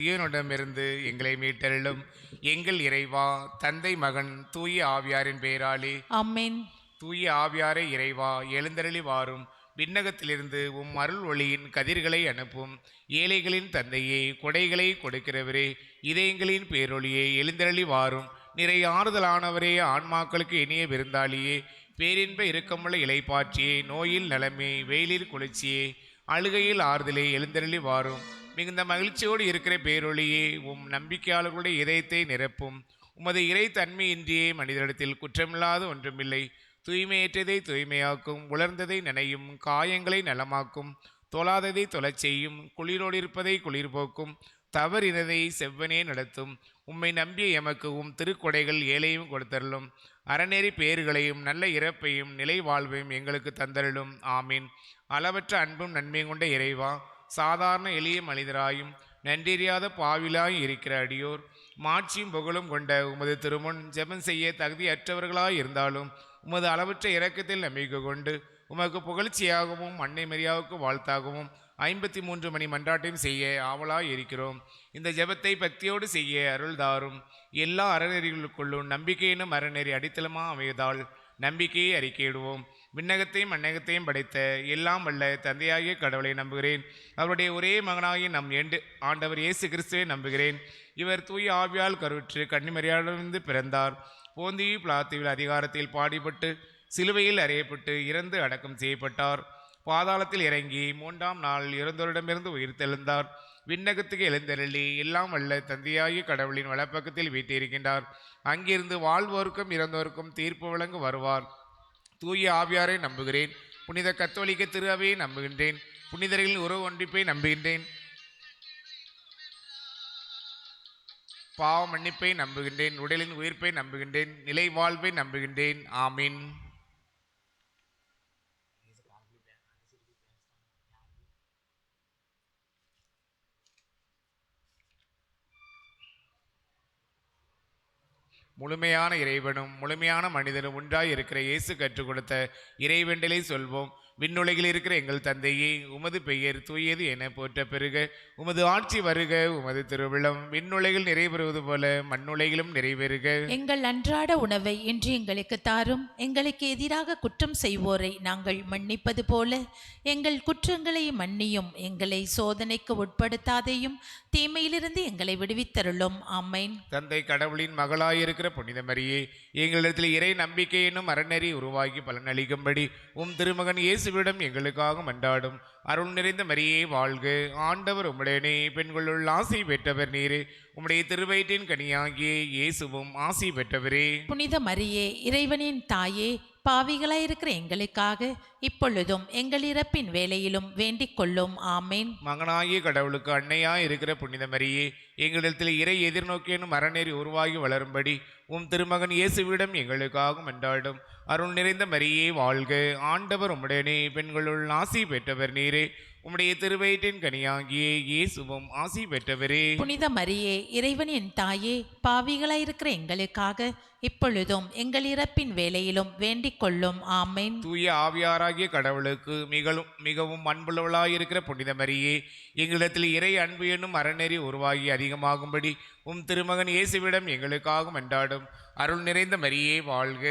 தீயனிடமிருந்து எங்களை மீட்டருளும். எங்கள் இறைவா, தந்தை மகன் தூய ஆவியாரின் பெயராலே ஆமென். தூய ஆவியாரை இறைவா, எழுந்தருளி வாரும். விண்ணகத்திலிருந்து உம் அருள் ஒளியின் கதிர்களை அனுப்பும். ஏழைகளின் தந்தையே, கொடைகளை கொடுக்கிறவரே, இதயங்களின் பேரொளியே, எழுந்தருளி வாரும். நிறை ஆறுதலானவரே, ஆன்மாக்களுக்கு இனிய விருந்தாளியே, பேரின்ப இரக்கமுள்ள இலைப்பாற்றியே, நோயில் நலமே, வெயிலில் குளிர்ச்சியே, அழுகையில் ஆறுதலே, எழுந்தருளி வாரும். மிகுந்த மகிழ்ச்சியோடு இருக்கிற பேரொளியே, உம் நம்பிக்கையாளர்களுடைய இதயத்தை நிரப்பும். உமது இறை தன்மையின்றியே மனிதரிடத்தில் குற்றமில்லாத ஒன்றுமில்லை. தூய்மையற்றதை தூய்மையாக்கும், உலர்ந்ததை நனையும், காயங்களை நலமாக்கும், தொழாததை தொழச் செய்யும், குளிரோடு இருப்பதை குளிர்போக்கும், தவறினதை செவ்வனே நடத்தும். உம்மை நம்பிய எமக்கு உம் திருக்கொடைகள் ஏழையும் கொடுத்தருளும். அறநெறி பேறுகளையும் நல்ல இறப்பையும் நிலை வாழ்வையும் எங்களுக்கு தந்தருளும். ஆமீன். அளவற்ற அன்பும் நன்மையும் கொண்ட இறைவா, சாதாரண எளிய மனிதராயும் நன்றறியாத பாவிலாய் இருக்கிற அடியோர் மாட்சியும் புகழும் கொண்ட உமது திருமுன் ஜெபம் செய்ய தகுதியற்றவர்களாய் இருந்தாலும் உமது அளவற்ற இரக்கத்தில் நம்பிக்கை கொண்டு உமக்கு புகழ்ச்சியாகவும் அன்னை மரியாவுக்கு வாழ்த்தாகவும் 53 மணி மன்றாட்டையும் செய்ய ஆவலாய் இருக்கிறோம். இந்த ஜெபத்தை பக்தியோடு செய்ய அருள்தாரும். எல்லா அறநெறிகளுக்குள்ளும் நம்பிக்கையினும் அறநெறி அடித்தளமாக அமைவதால் நம்பிக்கையை அறிக்கையிடுவோம். விண்ணகத்தையும் மண்ணகத்தையும் படைத்த எல்லாம் வல்ல தந்தையாகிய கடவுளை நம்புகிறேன். அவருடைய ஒரே மகனாகிய நம் ஆண்டவர் இயேசு கிறிஸ்துவை நம்புகிறேன். இவர் தூய ஆவியால் கருவுற்று கன்னிமரியாளிலிருந்து பிறந்தார். போந்தியு பிலாத்துவில் அதிகாரத்தில் பாடிப்பட்டு சிலுவையில் அறையப்பட்டு இறந்து அடக்கம் செய்யப்பட்டார். பாதாளத்தில் இறங்கி 3ஆம் நாள் இறந்தோரிடமிருந்து உயிர்த்தெழுந்தார். விண்ணகத்துக்கு எழுந்தருளி எல்லாம் வல்ல தந்தையாகிய கடவுளின் வலப்பக்கத்தில் வீட்டிருக்கின்றார். அங்கிருந்து வாழ்வோருக்கும் இறந்தோருக்கும் தீர்ப்பு வழங்க வருவார். தூய ஆவியாரை நம்புகிறேன். புனித கத்தோலிக்க திரு அவையை நம்புகின்றேன். புனிதர்களின் உறவு ஒன்றிப்பை நம்புகின்றேன். பாவ மன்னிப்பை நம்புகின்றேன். உடலின் உயிர்ப்பை நம்புகின்றேன். நிலை வாழ்வை நம்புகின்றேன். ஆமீன். முழுமையான இறைவனும் முழுமையான மனிதனும் ஒன்றாய் இருக்கிற இயேசு கற்றுக் கொடுத்த இறைவெண்டலை சொல்வோம். விண்ணுலகில் இருக்கிற எங்கள் தந்தையே, உமது பெயர் தூயது என போற்ற பெருக. உமது ஆட்சி வருக. உமது திருவிழம் விண்ணுலகில் நிறைவேறுவது போல மண்ணுலகிலும் நிறைவேறுக. எங்கள் அன்றாட உணவை இன்று எங்களுக்கு தாரும். எங்களுக்கு எதிராக குற்றம் செய்வோரை நாங்கள் மன்னிப்பது போல எங்கள் குற்றங்களை மன்னியும். எங்களை சோதனைக்கு உட்படுத்தாதையும் தீமையிலிருந்து எங்களை விடுவித்தருளும். ஆமென். தந்தை கடவுளின் மகளாயிருக்கிற புனித மரியே, எங்களிடத்தில் இறை நம்பிக்கை என்னும் அறநெறி உருவாக்கி பலனளிக்கும்படி உம் திருமகன் இயேசுவிடம் எங்களுக்காக மன்றாடும். அருள் நிறைந்த மரியே வாழ்க. ஆண்டவர் உம்முடனே, பெண்களுள் ஆசி பெற்றவர் நீரே. உம்முடைய திருவயிற்றின் கனியாகிய இயேசுவும் ஆசி பெற்றவரே. புனித மரியே, இறைவனின் தாயே, பாவிகளாயிருக்கிற எங்களுக்காக இப்பொழுதும் எங்கள் இறப்பின் வேளையிலும் வேண்டிக் கொள்ளும். ஆமேன். மகனாகிய கடவுளுக்கு அன்னையாய் இருக்கிற புனித மரியே, எங்களிடத்தில் இறை எதிர்நோக்கியனும் அறநெறி உருவாகி வளரும்படி உம் திருமகன் இயேசுவிடம் எங்களுக்காக மன்றாடும். அருள் நிறைந்த மரியே வாழ்க. ஆண்டவர் உம்முடனே, பெண்களுள் ஆசி பெற்றவர் நீரே. உம்முடைய திருவயிற்றின் கனியாகிய இயேசுவும் ஆசி பெற்றவரே. புனித மரியே, இறைவனின் தாயே, பாவிகளாயிருக்கிற எங்களுக்காக இப்பொழுதும் எங்கள் இறப்பின் வேளையிலும் வேண்டிக் கொள்ளும். ஆமேன். தூய ஆவியாராகிய கடவுளுக்கு மிகவும் அன்புள்ளவளாயிருக்கிற புனித மரியே, எங்களிடத்தில் இறை அன்பு என்னும் அறநெறி உருவாகி அதிகமாகும்படி உம் திருமகன் இயேசுவிடம் எங்களுக்காக மன்றாடும். அருள் நிறைந்த மரியே வாழ்க.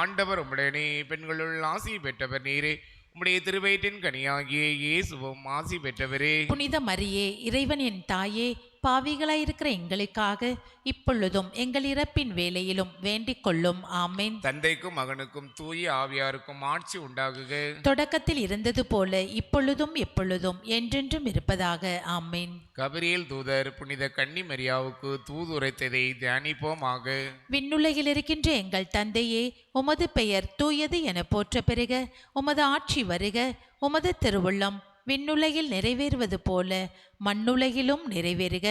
ஆண்டவர் உம்முடனே, பெண்களுள் ஆசி பெற்றவர் நீரே. உம்முடைய திருவயிற்றின் கனியாகிய இயேசுவும் ஆசி பெற்றவரே. புனித மரியே, இறைவனின் தாயே, பாவிகளாயிருக்கிற எங்களுக்காக இப்பொழுதும் எங்கள் இறப்பின் வேளையிலும் வேண்டிக் கொள்ளும். ஆமேன். தந்தைக்கும் மகனுக்கும் தூய ஆவியாருக்கும் ஆட்சி உண்டாகுக. தொடக்கத்தில் இருந்தது போல இப்பொழுதும் எப்பொழுதும் என்றென்றும் இருப்பதாக. ஆமேன். கபிரியேல் தூதர் புனித கன்னி மரியாவுக்கு தூதுரைத்ததை தியானிப்போமாக. விண்ணுலகில் இருக்கின்ற எங்கள் தந்தையே, உமது பெயர் தூயது என போற்ற பெறுக. உமது ஆட்சி வருக. உமது திருவுள்ளம் விண்ணுலகில் நிறைவேறுவது போல மண்ணுலகிலும் நிறைவேறுக.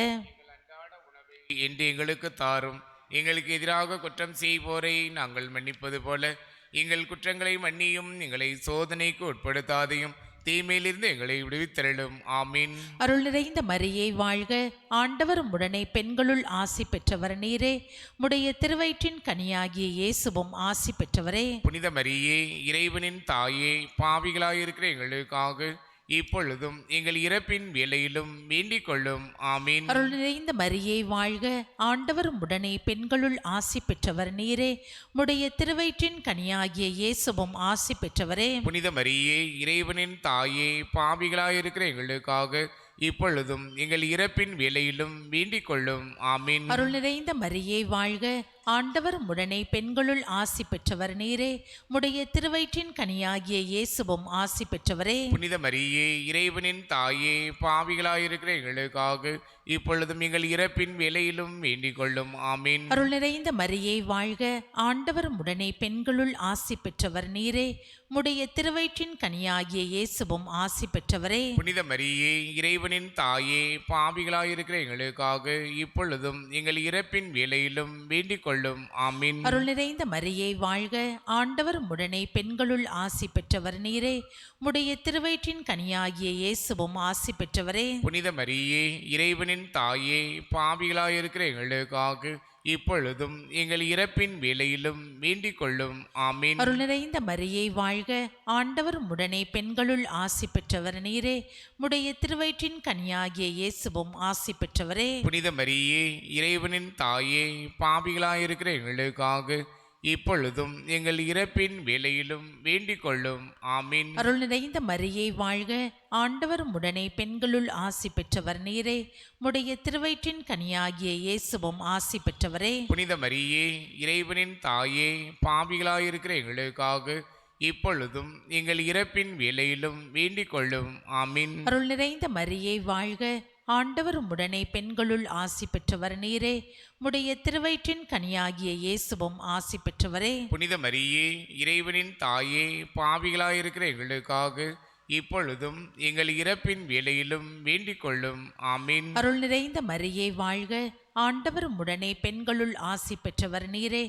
என்று எங்களுக்கு தாரும். எங்களுக்கு எதிராக குற்றம் செய்வோரை நாங்கள் மன்னிப்பது போல எங்கள் குற்றங்களை மன்னியும். எங்களை சோதனைக்கு உட்படுத்தாதையும் தீமையிலிருந்து எங்களை விடுவித்தருளும். ஆமீன். அருள் நிறைந்த மரியே வாழ்க. ஆண்டவர் உடனே, பெண்களுள் ஆசி பெற்றவர் நீரே. உடைய திருவயிற்றின் கனியாகிய இயேசுவும் ஆசி பெற்றவரே. புனித மரியே, இறைவனின் தாயே, பாவிகளாயிருக்கிற எங்களுக்காக இப்பொழுதும் எங்கள் இறப்பின் வேளையிலும் வேண்டிக் கொள்ளும். ஆமீன். அருள் நிறைந்த மரியே வாழ்க, ஆண்டவர் உடனே பெண்களுள் ஆசி பெற்றவர் நீரே, உடைய திருவயிற்றின் கனியாகிய இயேசுவும் ஆசி பெற்றவரே. புனித மரியே, இறைவனின் தாயே, பாவிகளாயிருக்கிற எங்களுக்காக இப்பொழுதும் எங்கள் இறப்பின் வேளையிலும் வேண்டிக் கொள்ளும். ஆமீன். அருள் நிறைந்த மரியே வாழ்க, ஆண்டவர் உடனே பெண்களுள் ஆசி பெற்றவர் நீரே, உடைய திருவயிற்றின் கனியாகிய இயேசுவும் ஆசி பெற்றவரே. புனித மரியே, இறைவனின் தாயே, பாவிகளாயிருக்கிற எங்களுக்காக இப்பொழுதும் எங்கள் இறப்பின் வேளையிலும் வேண்டிக் கொள்ளும். ஆமீன். அருள் நிறைந்த மரியே வாழ்க, ஆண்டவர் உடனே பெண்களுள் ஆசி பெற்றவர் நீரே, உடைய திருவயிற்றின் கனியாகிய இயேசுவும் ஆசி பெற்றவரே. புனித மரியே, இறைவனின் தாயே, பாவிகளாயிருக்கிற எங்களுக்காக இப்பொழுதும் எங்கள் இறப்பின் வேளையிலும் வேண்டிக் கொள்ளும். ஆமீன். அருள் நிறைந்த மரியே வாழ்க, ஆண்டவர் உடனே பெண்களுள் ஆசி பெற்றவர் நீரே, உடைய திருவயிற்றின் கனியாகிய இயேசுவும் ஆசி பெற்றவரே. புனித மரியே, இறைவனின் தாயே, பாவிகளாயிருக்கிற எங்களுக்காக இப்பொழுதும் எங்கள் இறப்பின் வேளையிலும் வேண்டிக் கொள்ளும். ஆமீன். அருள் நிறைந்த மரியே வாழ்க, ஆண்டவர் உடனே பெண்களுள் ஆசி பெற்றவர் நீரே, உடைய திருவயிற்றின் கனியாகிய இயேசுவும் ஆசி பெற்றவரே. புனித மரியே, இறைவனின் தாயே, பாவிகளாயிருக்கிற எங்களுக்காக இப்பொழுதும் எங்கள் இறப்பின் வேளையிலும் வேண்டிக் கொள்ளும். ஆமீன். அருள் நிறைந்த மரியே வாழ்க, ஆண்டவர் உடனே பெண்களுள் ஆசி பெற்றவர் நீரே, உடைய திருவயிற்றின் கனியாகிய இயேசுவும் ஆசி பெற்றவரே. புனித மரியே, இறைவனின் தாயே, பாவிகளாயிருக்கிற எங்களுக்காக இப்பொழுதும் எங்கள் இறப்பின் வேளையிலும் வேண்டிக் கொள்ளும். ஆமீன். அருள் நிறைந்த மரியே வாழ்க, ஆண்டவர் உடனே பெண்களுள் ஆசி பெற்றவர் நீரே, உடைய திருவயிற்றின் கனியாகிய இயேசுவும் ஆசி பெற்றவரே. புனித மரியே, இறைவனின் தாயே, பாவிகளாயிருக்கிற எங்களுக்காக இப்பொழுதும் எங்கள் இறப்பின் வேளையிலும் வேண்டிக் கொள்ளும். ஆமீன். அருள் நிறைந்த மரியே வாழ்க, ஆண்டவர் உடனே பெண்களுள் ஆசி பெற்றவர் நீரே,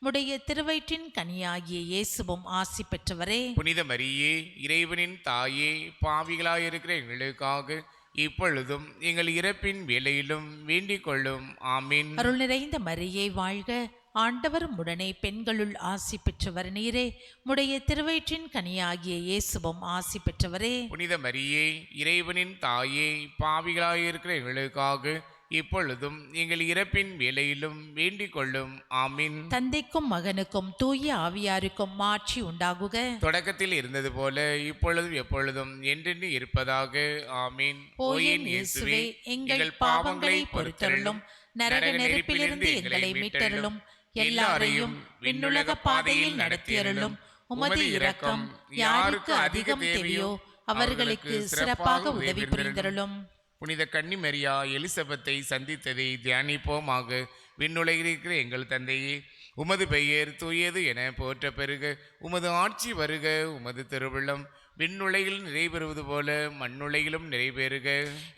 உடைய திருவயிற்றின் கனியாகிய இயேசுவும் ஆசி பெற்றவரே. புனித மரியே, இறைவனின் தாயே, பாவிகளாயிருக்கிற எங்களுக்காக இப்பொழுதும் எங்கள் இறப்பின் வேளையிலும் வேண்டிக் கொள்ளும். ஆமீன். அருள் நிறைந்த மரியே வாழ்க, ஆண்டவர் உடனே பெண்களுள் ஆசி பெற்றவர் நீரே, உடைய திருவயிற்றின் கனியாகிய இயேசுவும் ஆசி பெற்றவரே. புனித மரியே, இறைவனின் தாயே, பாவிகளாயிருக்கிற எங்களுக்காக இப்பொழுதும் எங்கள் இறப்பின் வேளையிலும் வேண்டிக் கொள்ளும். ஆமீன். தந்தைக்கும் மகனுக்கும் தூய ஆவியாருக்கும் மாட்சி உண்டாகுக. தொடக்கத்தில் இருந்தது போல இப்பொழுதும் எப்பொழுதும் என்றென்று இருப்பதாக. ஆமீன். ஓ என் இயேசுவே, எங்கள் பாவங்களை பொறுத்தருளும், நரக நெருப்பிலிருந்து எங்களை மீட்டருளும், எல்லாரையும் விண்ணுலக பாதையில் நடத்தியருளும். உமது இரக்கம் யாருக்கு அதிகம் தேவையோ அவர்களுக்கு சிறப்பாக உதவி புரிந்தருளும். புனித கன்னிமரியா எலிசபெத்தை சந்தித்ததை தியானிப்போமாக. விண்ணுலகில் இருக்கிற எங்கள் தந்தையே, உமது பெயர் தூயது என போற்ற பெருக, உமது ஆட்சி வருக, உமது திருவுள்ளம் விண்ணுலகில் நிறைவேறுவது போல மண்ணுலகிலும் நிறைவேறுக.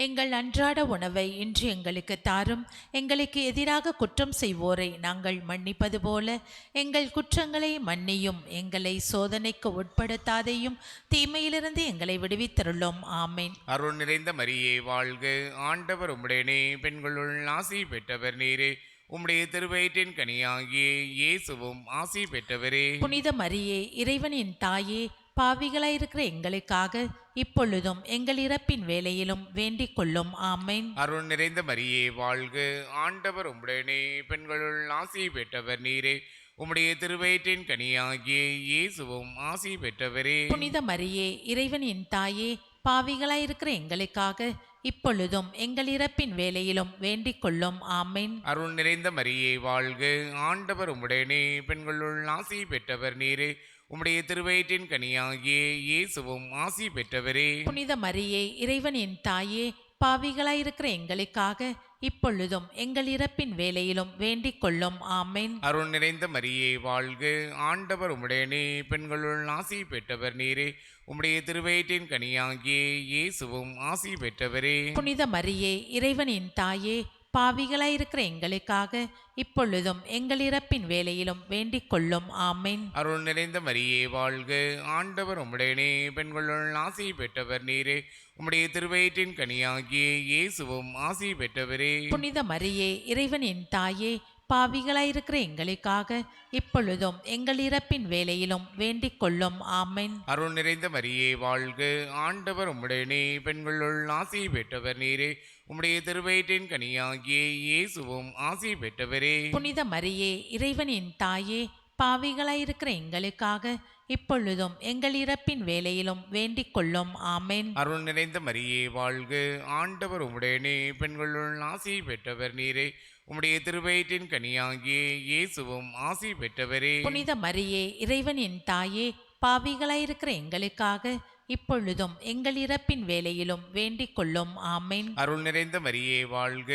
எங்கள் அன்றாட உணவை இன்று எங்களுக்கு தாரும். எங்களுக்கு எதிராக குற்றம் செய்வோரை நாங்கள் மன்னிப்பது போல எங்கள் குற்றங்களை மன்னியும். எங்களை சோதனைக்கு உட்படுத்தாதையும் தீமையிலிருந்து எங்களை விடுவித்தருளும். ஆமேன். அருள் நிறைந்த மரியே வாழ்க, ஆண்டவர் உம்முடனே, பெண்களுள் ஆசி பெற்றவர் நீரே, உம்முடைய திருவயிற்றின் கனியாகிய இயேசுவும் ஆசி பெற்றவரே. புனித மரியே, இறைவனின் தாயே, பாவிகளாயிருக்கிற எங்களுக்காக இப்பொழுதும் எங்கள் இறப்பின் வேளையிலும் வேண்டிக் கொள்ளும். ஆமேன். அருள் நிறைந்த மரியே வாழ்க, ஆண்டவர் உம்முடனே, பெண்களுள் ஆசி பெற்றவர் நீரே, உம்முடைய திருவயிற்றின் கனியாகிய இயேசுவும் ஆசி பெற்றவரே. புனித மரியே, இறைவனின் தாயே, பாவிகளாயிருக்கிற எங்களுக்காக இப்பொழுதும் எங்கள் இறப்பின் வேளையிலும் வேண்டிக் கொள்ளும். ஆமேன். அருள் நிறைந்த மரியே வாழ்க, ஆண்டவர் உம்முடனே, பெண்களுள் ஆசி பெற்றவர் நீரே, உம்முடைய திருவயிற்றின் கனியாகிய இயேசுவும் ஆசி பெற்றவரே. புனித மரியே, இறைவனின் தாயே, பாவிகளாயிருக்கிற எங்களுக்காக இப்பொழுதும் எங்கள் இறப்பின் வேளையிலும் வேண்டிக் கொள்ளும். ஆமேன். அருள் நிறைந்த மரியே வாழ்க, ஆண்டவர் உம்முடனே, பெண்களுள் ஆசி பெற்றவர் நீரே, உம்முடைய திருவயிற்றின் கனியாகிய இயேசுவும் ஆசி பெற்றவரே. புனித மரியே, இறைவனின் தாயே, பாவிகளாயிருக்கிற எங்களுக்காக இப்பொழுதும் எங்கள் இறப்பின் வேளையிலும் வேண்டிக் கொள்ளும். ஆமேன். அருள் நிறைந்த மரியே வாழ்க, ஆண்டவர் உம்முடனே, பெண்களுள் ஆசி பெற்றவர் நீரே, உம்முடைய திருவயிற்றின் கனியாகிய இயேசுவும் ஆசி பெற்றவரே. புனித மரியே, இறைவனின் தாயே, பாவிகளாயிருக்கிற எங்களுக்காக இப்பொழுதும் எங்கள் இறப்பின் வேளையிலும் வேண்டிக் கொள்ளும். ஆமென். அருள் நிறைந்த மரியே வாழ்க, ஆண்டவர் உம்முடனே, பெண்களுள் ஆசி பெற்றவர் நீரே. உம்முடைய திருவயிற்றின் கனியாகிய இயேசுவும் ஆசி பெற்றவரே. புனித மரியே, இறைவனின் தாயே, பாவிகளாயிருக்கிற எங்களுக்காக இப்பொழுதும் எங்கள் இறப்பின் வேளையிலும் வேண்டிக் கொள்ளும். ஆமென். அருள் நிறைந்த மரியே வாழ்க, ஆண்டவர் உம்முடனே, பெண்களுள் ஆசி பெற்றவர் நீரே. உம்முடைய திருவயிற்றின் கனியாகிய இயேசுவும் ஆசி பெற்றவரே. புனித மரியே, இறைவனின் தாயே, பாவிகளாயிருக்கிற எங்களுக்காக இப்பொழுதும் எங்கள் இறப்பின் வேளையிலும் வேண்டிக் கொள்ளும். ஆமென். அருள் நிறைந்த மரியே வாழ்க,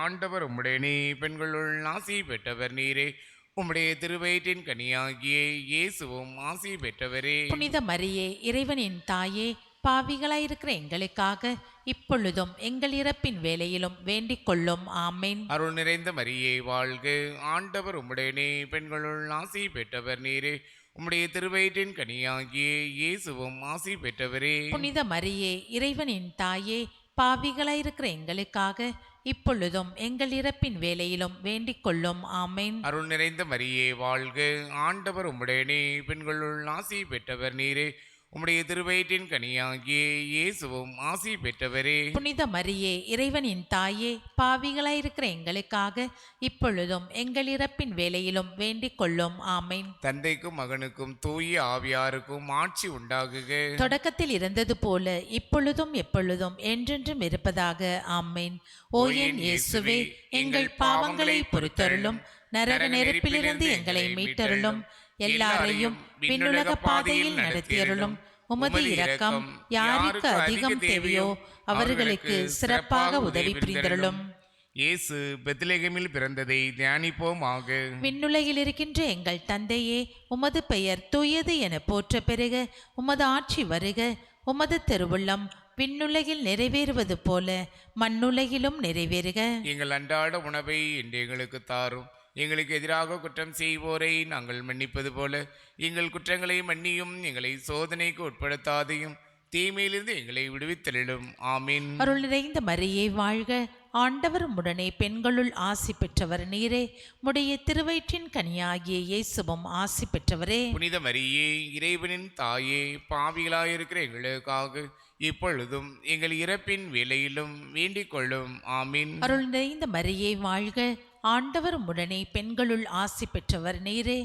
ஆண்டவர் உம்முடனே, பெண்களுள் ஆசி பெற்றவர் நீரே. உம்முடைய திருவயிற்றின் கனியாகிய இயேசுவும் ஆசி பெற்றவரே. புனித மரியே, இறைவனின் தாயே, பாவிகளாயிருக்கிற எங்களுக்காக இப்பொழுதும் எங்கள் இறப்பின் வேளையிலும் வேண்டிக் கொள்ளும். ஆமென். அருள் நிறைந்த மரியே வாழ்க, ஆண்டவர் உம்முடனே, பெண்களுள் ஆசி பெற்றவர் நீரே. உம்முடைய திருவயிற்றின் கனியாகிய இயேசுவும் ஆசி பெற்றவரே. புனித மரியே, இறைவனின் தாயே, பாவிகளாயிருக்கிற எங்களுக்காக இப்பொழுதும் எங்கள் இறப்பின் வேளையிலும் வேண்டிக் கொள்ளும். ஆமென். அருள் நிறைந்த மரியே வாழ்க, ஆண்டவர் உம்முடனே, பெண்களுள் ஆசி பெற்றவர் நீரே. உம்முடைய திருவயிற்றின் கனியாகிய இயேசுவும் ஆசி பெற்றவரே. புனித மரியே, இறைவனின் தாயே, பாவிகளாயிருக்கிற எங்களுக்காக இப்பொழுதும் எங்கள் இறப்பின் வேளையிலும் வேண்டிக் கொள்ளும். ஆமென். தந்தைக்கும் மகனுக்கும் தூய ஆவியாருக்கும் ஆட்சி உண்டாகுக. தொடக்கத்தில் இருந்தது போல இப்பொழுதும் எப்பொழுதும் என்றென்றும் இருப்பதாக. ஆமென். ஓ என் இயேசுவே, எங்கள் பாவங்களை பொறுத்தருளும், நரக நெருப்பிலிருந்து எங்களை மீட்டருளும், எல்லாரையும் விண்ணுலக பாதையில் நடத்தியருளும். உமது இரக்கம் யாருக்கு அதிகம் தேவையோ அவர்களுக்கு சிறப்பாக உதவி புரிந்தருளும். இயேசு பெத்லகேமில் பிறந்ததை தியானிப்போமாக. விண்ணுலகில் இருக்கின்ற எங்கள் தந்தையே, உமது பெயர் தூயது என போற்ற பெருக, உமது ஆட்சி வருக, உமது திருவுள்ளம் விண்ணுலகில் நிறைவேறுவது போல மண்ணுலகிலும் நிறைவேறுக. எங்கள் அன்றாட உணவை இன்று எங்களுக்கு தாரும். எங்களுக்கு எதிராக குற்றம் செய்வோரை நாங்கள் மன்னிப்பது போல எங்கள் குற்றங்களை மன்னியும். எங்களை சோதனைக்கு உட்படுத்தாதையும், தீமையிலிருந்து எங்களை விடுவித்தருளும். ஆமீன். அருள் நிறைந்த மரியே வாழ்க, ஆண்டவர் உடனே பெண்களுள் ஆசி பெற்றவர் நீரே. உடைய திருவயிற்றின் கனியாகிய இயேசுவும் ஆசி பெற்றவரே. புனித மரியே, இறைவனின் தாயே, பாவிகளாயிருக்கிற எங்களுக்காக இப்பொழுதும் எங்கள் இறப்பின் வேளையிலும் வேண்டிக் கொள்ளும். ஆமீன். அருள் நிறைந்த மரியே வாழ்க, ஆண்டவர் உடனே பெண்களுள் ஆசி பெற்றவர் நீரே.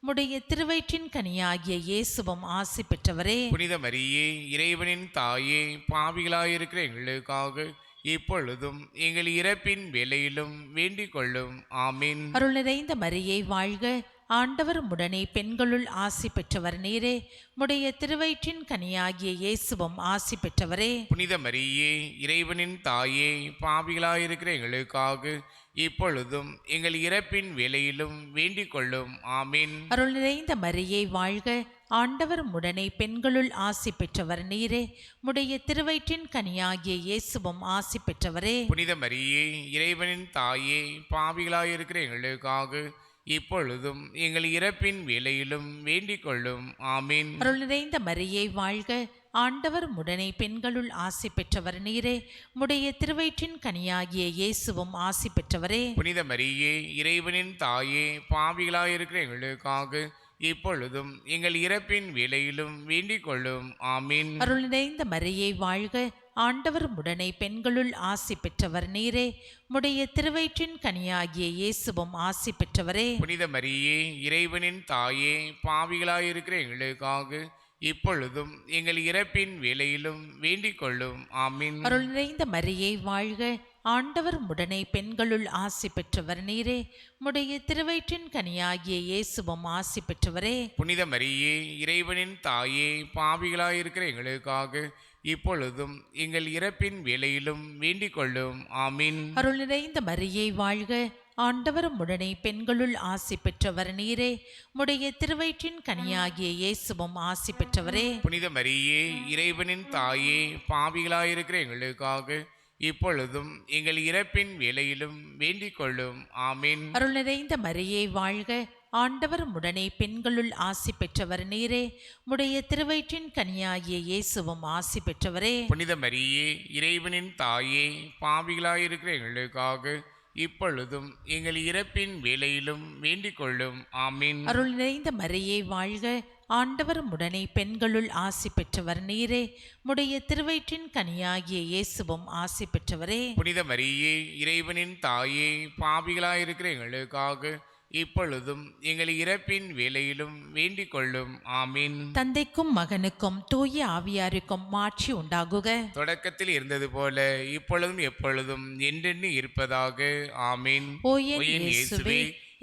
உடைய திருவயிற்றின் கனியாகிய இயேசுவும் ஆசி பெற்றவரே. புனித மரியே, இறைவனின் தாயே, பாவிகளாயிருக்கிற எங்களுக்காக இப்பொழுதும் எங்கள் இறப்பின் வேளையிலும் வேண்டிக் கொள்ளும். ஆமீன். அருள் நிறைந்த மரியே வாழ்க, ஆண்டவர் உடனே பெண்களுள் ஆசி பெற்றவர் நீரே. உடைய திருவயிற்றின் கனியாகிய இயேசுவும் ஆசி பெற்றவரே. புனித மரியே, இறைவனின் தாயே, பாவிகளாயிருக்கிற எங்களுக்காக இப்பொழுதும் எங்கள் இறப்பின் வேளையிலும் வேண்டிக் கொள்ளும். ஆமீன். அருள் நிறைந்த மரியே வாழ்க, ஆண்டவர் உடனே பெண்களுள் ஆசி பெற்றவர் நீரே. உடைய திருவயிற்றின் கனியாகிய இயேசுவும் ஆசி பெற்றவரே. புனித மரியே, இறைவனின் தாயே, பாவிகளாயிருக்கிற எங்களுக்காக இப்பொழுதும் எங்கள் இறப்பின் வேளையிலும் வேண்டிக் கொள்ளும். ஆமீன். அருள் நிறைந்த மரியே வாழ்க, ஆண்டவர் உடனே பெண்களுள் ஆசி பெற்றவர் நீரே. உடைய திருவயிற்றின் கனியாகிய இயேசுவும் ஆசி பெற்றவரே. புனித மரியே, இறைவனின் தாயே, பாவிகளாயிருக்கிற எங்களுக்காக இப்பொழுதும் எங்கள் இறப்பின் வேளையிலும் வேண்டிக் கொள்ளும். ஆமீன். அருள் நிறைந்த மரியே வாழ்க, ஆண்டவர் உடனே பெண்களுள் ஆசி பெற்றவர் நீரே. உடைய திருவயிற்றின் கனியாகிய இயேசுவும் ஆசி பெற்றவரே. புனித மரியே, இறைவனின் தாயே, பாவிகளாயிருக்கிற எங்களுக்காக இப்பொழுதும் எங்கள் இறப்பின் வேளையிலும் வேண்டிக் கொள்ளும். ஆமீன். அருள் நிறைந்த மரியே வாழ்க, ஆண்டவர் உடனே பெண்களுள் ஆசி பெற்றவர் நீரே. உடைய திருவயிற்றின் கனியாகிய இயேசுவும் ஆசி பெற்றவரே. புனித மரியே, இறைவனின் தாயே, பாவிகளாயிருக்கிற எங்களுக்காக இப்பொழுதும் எங்கள் இறப்பின் வேளையிலும் வேண்டிக் கொள்ளும். ஆமீன். அருள் நிறைந்த மரியே வாழ்க, ஆண்டவர் உடனே பெண்களுள் ஆசி பெற்றவர் நீரே. உடைய திருவயிற்றின் கனியாகிய இயேசுவும் ஆசி பெற்றவரே. புனித மரியே, இறைவனின் தாயே, பாவிகளாயிருக்கிற எங்களுக்காக இப்பொழுதும் எங்கள் இறப்பின் வேளையிலும் வேண்டிக் கொள்ளும். ஆமீன். அருள் நிறைந்த மரியே வாழ்க, ஆண்டவர் உடனே பெண்களுள் ஆசி பெற்றவர் நீரே. உடைய திருவயிற்றின் கனியாகிய இயேசுவும் ஆசி பெற்றவரே. புனித மரியே, இறைவனின் தாயே, பாவிகளாயிருக்கிற எங்களுக்காக இப்பொழுதும் எங்கள் இறப்பின் வேளையிலும் வேண்டிக் கொள்ளும். ஆமீன். அருள் நிறைந்த மரியே வாழ்க, ஆண்டவர் உடனே பெண்களுள் ஆசி பெற்றவர் நீரே. உடைய திருவயிற்றின் கனியாகிய இயேசுவும் ஆசி பெற்றவரே. புனித மரியே, இறைவனின் தாயே, பாவிகளாயிருக்கிற எங்களுக்காக இப்பொழுதும் எங்கள் இறப்பின் வேளையிலும் வேண்டிக் கொள்ளும். ஆமீன். தந்தைக்கும் மகனுக்கும் தூய ஆவியாருக்கும் மாட்சி உண்டாகுக. தொடக்கத்தில் இருந்தது போல இப்பொழுதும் எப்பொழுதும் என்றென்று இருப்பதாக. ஆமீன். ஓ ஓ என் என் இயேசுவே,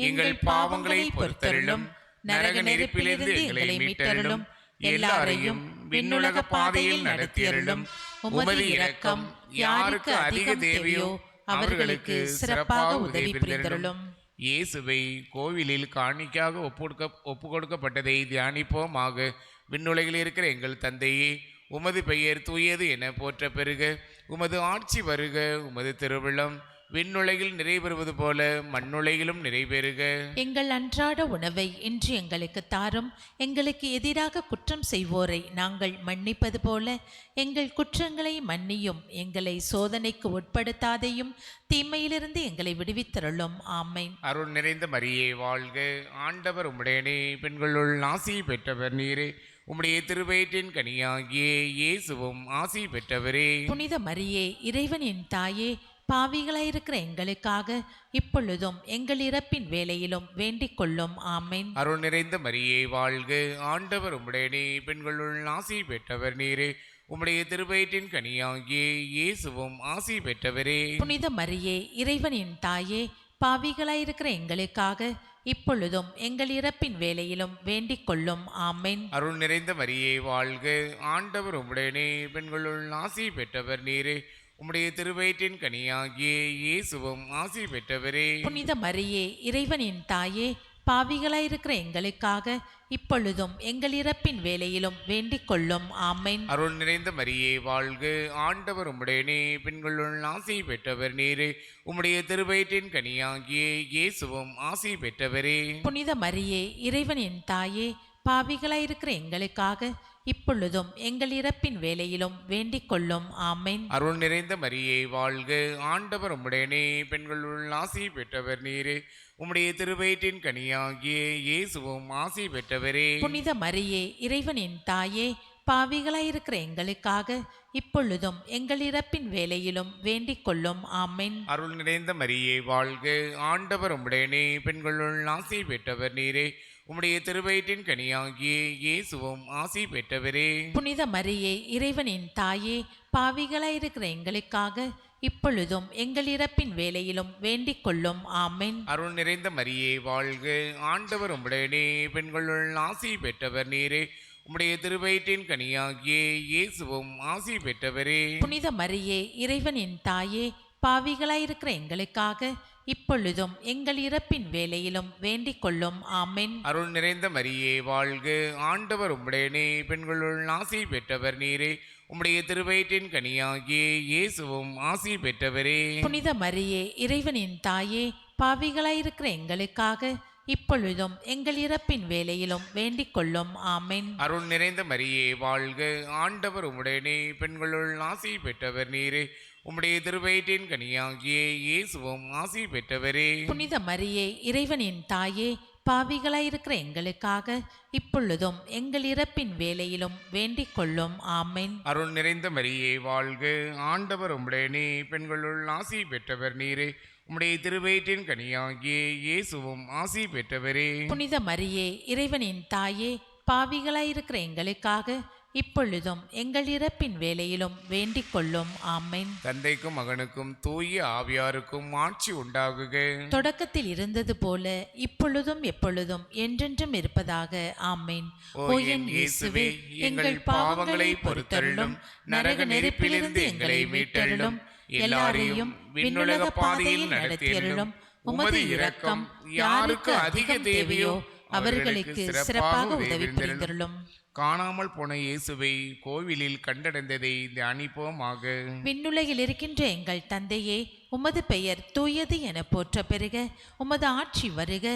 எங்கள் பாவங்களை பொறுத்தருளும், நரக நெருப்பிலிருந்து எங்களை மீட்டருளும், எல்லாரையும் விண்ணுலக பாதையில் நடத்தியருளும். உமது இரக்கம் யாருக்கு அதிக தேவையோ அவர்களுக்கு சிறப்பாக உதவி புரிந்தருளும். இயேசுவை கோவிலில் காணிக்கையாக ஒப்பு கொடுக்கப்பட்டதை தியானிப்போமாக. விண்ணுலகில் இருக்கிற எங்கள் தந்தையே, உமது பெயர் தூயது என போற்ற பெறுக. உமது ஆட்சி வருக. உமது திருவிழம் விண்ணுலகில் நிறைவேறுவது போல மண்ணுலகிலும் நிறைவேறுக. எங்கள் அன்றாட உணவை இன்று எங்களுக்கு தாரும். எங்களுக்கு எதிராக குற்றம் செய்வோரை நாங்கள் மன்னிப்பது போல எங்கள் குற்றங்களை மன்னியும். எங்களை சோதனைக்கு உட்படுத்தாதையும் தீமையிலிருந்து எங்களை விடுவித்தருளும். ஆமென். அருள் நிறைந்த மரியே வாழ்க, ஆண்டவர் உம்முடையனே, பெண்களுள் ஆசி பெற்றவர் நீரே. உம்முடைய திருவயிற்றின் கனியாகிய இயேசுவும் ஆசி பெற்றவரே. புனித மரியே, இறைவனின் தாயே, பாவிகளாயிருக்கிற எங்களுக்காக இப்பொழுதும் எங்கள் இறப்பின் வேளையிலும் வேண்டிக் கொள்ளும். ஆமென். அருள் நிறைந்த மரியே வாழ்க, ஆண்டவர் உம்முடையனே, பெண்களுள் ஆசி பெற்றவர் நீரே. உம்முடைய திருவயிற்றின் கனியாகிய இயேசுவும் ஆசி பெற்றவரே. புனித மரியே, இறைவனின் தாயே, பாவிகளாயிருக்கிற எங்களுக்காக இப்பொழுதும் எங்கள் இறப்பின் வேளையிலும் வேண்டிக் கொள்ளும். ஆமென். அருள் நிறைந்த மரியே வாழ்க, ஆண்டவர் உம்முடையனே, பெண்களுள் ஆசி பெற்றவர் நீரே. உம்முடைய திருவயிற்றின் கனியாகிய இயேசுவும் ஆசி பெற்றவரே. புனித மரியே, இறைவனின் தாயே, பாவிகளாயிருக்கிற எங்களுக்காக இப்பொழுதும் எங்கள் இறப்பின் வேளையிலும் வேண்டிக் கொள்ளும். ஆமென். அருள் நிறைந்த மரியே வாழ்க, ஆண்டவர் உம்முடையனே, பெண்களுள் ஆசி பெற்றவர் நீரே. உம்முடைய திருவயிற்றின் கனியாகிய இயேசுவும் ஆசி பெற்றவரே. புனித மரியே, இறைவனின் தாயே, பாவிகளாயிருக்கிற எங்களுக்காக இப்பொழுதும் எங்கள் இறப்பின் வேளையிலும் வேண்டிக் கொள்ளும். ஆமென். அருள் நிறைந்த மரியே வாழ்க, ஆண்டவர் உம்முடையனே, பெண்களுள் ஆசி பெற்றவர் நீரே. உம்முடைய திருவயிற்றின் கனியாகிய இயேசுவும் ஆசி பெற்றவரே. புனித மரியே, இறைவனின் தாயே, பாவிகளாயிருக்கிற எங்களுக்காக இப்பொழுதும் எங்கள் இறப்பின் வேளையிலும் வேண்டிக் கொள்ளும். ஆமென். அருள் நிறைந்த மரியே வாழ்க, ஆண்டவர் உம்முடையனே, பெண்களுள் ஆசி பெற்றவர் நீரே. உம்முடைய திருவயிற்றின் கனியாகிய இயேசுவும் ஆசி பெற்றவரே. புனித மரியே, இறைவனின் தாயே, பாவிகளாயிருக்கிற எங்களுக்காக இப்பொழுதும் எங்கள் இறப்பின் வேளையிலும் வேண்டிக் கொள்ளும். ஆமென். அருள் நிறைந்த மரியே வாழ்க, ஆண்டவர் உம்முடையனே, பெண்களுள் ஆசி பெற்றவர் நீரே. உம்முடைய திருவயிற்றின் கனியாகிய இயேசுவும் ஆசி பெற்றவரே. புனித மரியே, இறைவனின் தாயே, பாவிகளாயிருக்கிற எங்களுக்காக இப்பொழுதும் எங்கள் இறப்பின் வேளையிலும் வேண்டிக் கொள்ளும். ஆமென். அருள் நிறைந்த மரியே வாழ்க, ஆண்டவர் உம்முடையனே, பெண்களுள் ஆசி பெற்றவர் நீரே. உம்முடைய திருவயிற்றின் கனியாகிய இயேசுவும் ஆசி பெற்றவரே. புனித மரியே, இறைவனின் தாயே, பாவிகளாயிருக்கிற எங்களுக்காக இப்பொழுதும் எங்கள் இறப்பின் வேளையிலும் வேண்டிக் கொள்ளும். ஆமென். அருள் நிறைந்த மரியே வாழ்க, ஆண்டவர் உம்முடையனே, பெண்களுள் ஆசி பெற்றவர் நீரே. உம்முடைய திருவயிற்றின் கனியாகிய இயேசுவும் ஆசி பெற்றவரே. புனித மரியே, இறைவனின் தாயே, பாவிகளாயிருக்கிற எங்களுக்காக இப்பொழுதும் எங்கள் இறப்பின் வேளையிலும் வேண்டிக் கொள்ளும். ஆமென். அருள் நிறைந்த மரியே வாழ்க, ஆண்டவர் உம்முடையனே, பெண்களுள் ஆசி பெற்றவர் நீரே. உம்முடைய திருவயிற்றின் கனியாகிய இயேசுவும் ஆசி பெற்றவரே. புனித மரியே, இறைவனின் தாயே, பாவிகளாயிருக்கிற எங்களுக்காக இப்பொழுதும் எங்கள் இறப்பின் வேளையிலும் வேண்டிக் கொள்ளும். ஆமென். தந்தைக்கும் மகனுக்கும் தூய ஆவியாருக்கும் ஆட்சி உண்டாகுக. தொடக்கத்தில் இருந்தது போல இப்பொழுதும் எப்பொழுதும் என்றென்றும் இருப்பதாக. ஆமென். ஓ என் இயேசுவே, எங்கள் பாவங்களை பொறுத்தருளும், நரக நெருப்பிலிருந்து எங்களை மீட்டருளும், எல்லாரையும் விண்ணுலக பாதையில் நடத்தியருளும். உமது இரக்கம் யாருக்கு அதிக தேவையோ அவர்களுக்கு சிறப்பாக உதவி புரிந்தருளும். காணாமல் போன இயேசுவை கோவிலில் கண்டடைந்ததை தியானிப்போமாக. விண்ணுலகில் இருக்கின்ற எங்கள் தந்தையே, உமது பெயர் தூயது என போற்ற பெறுக. உமது ஆட்சி வருக.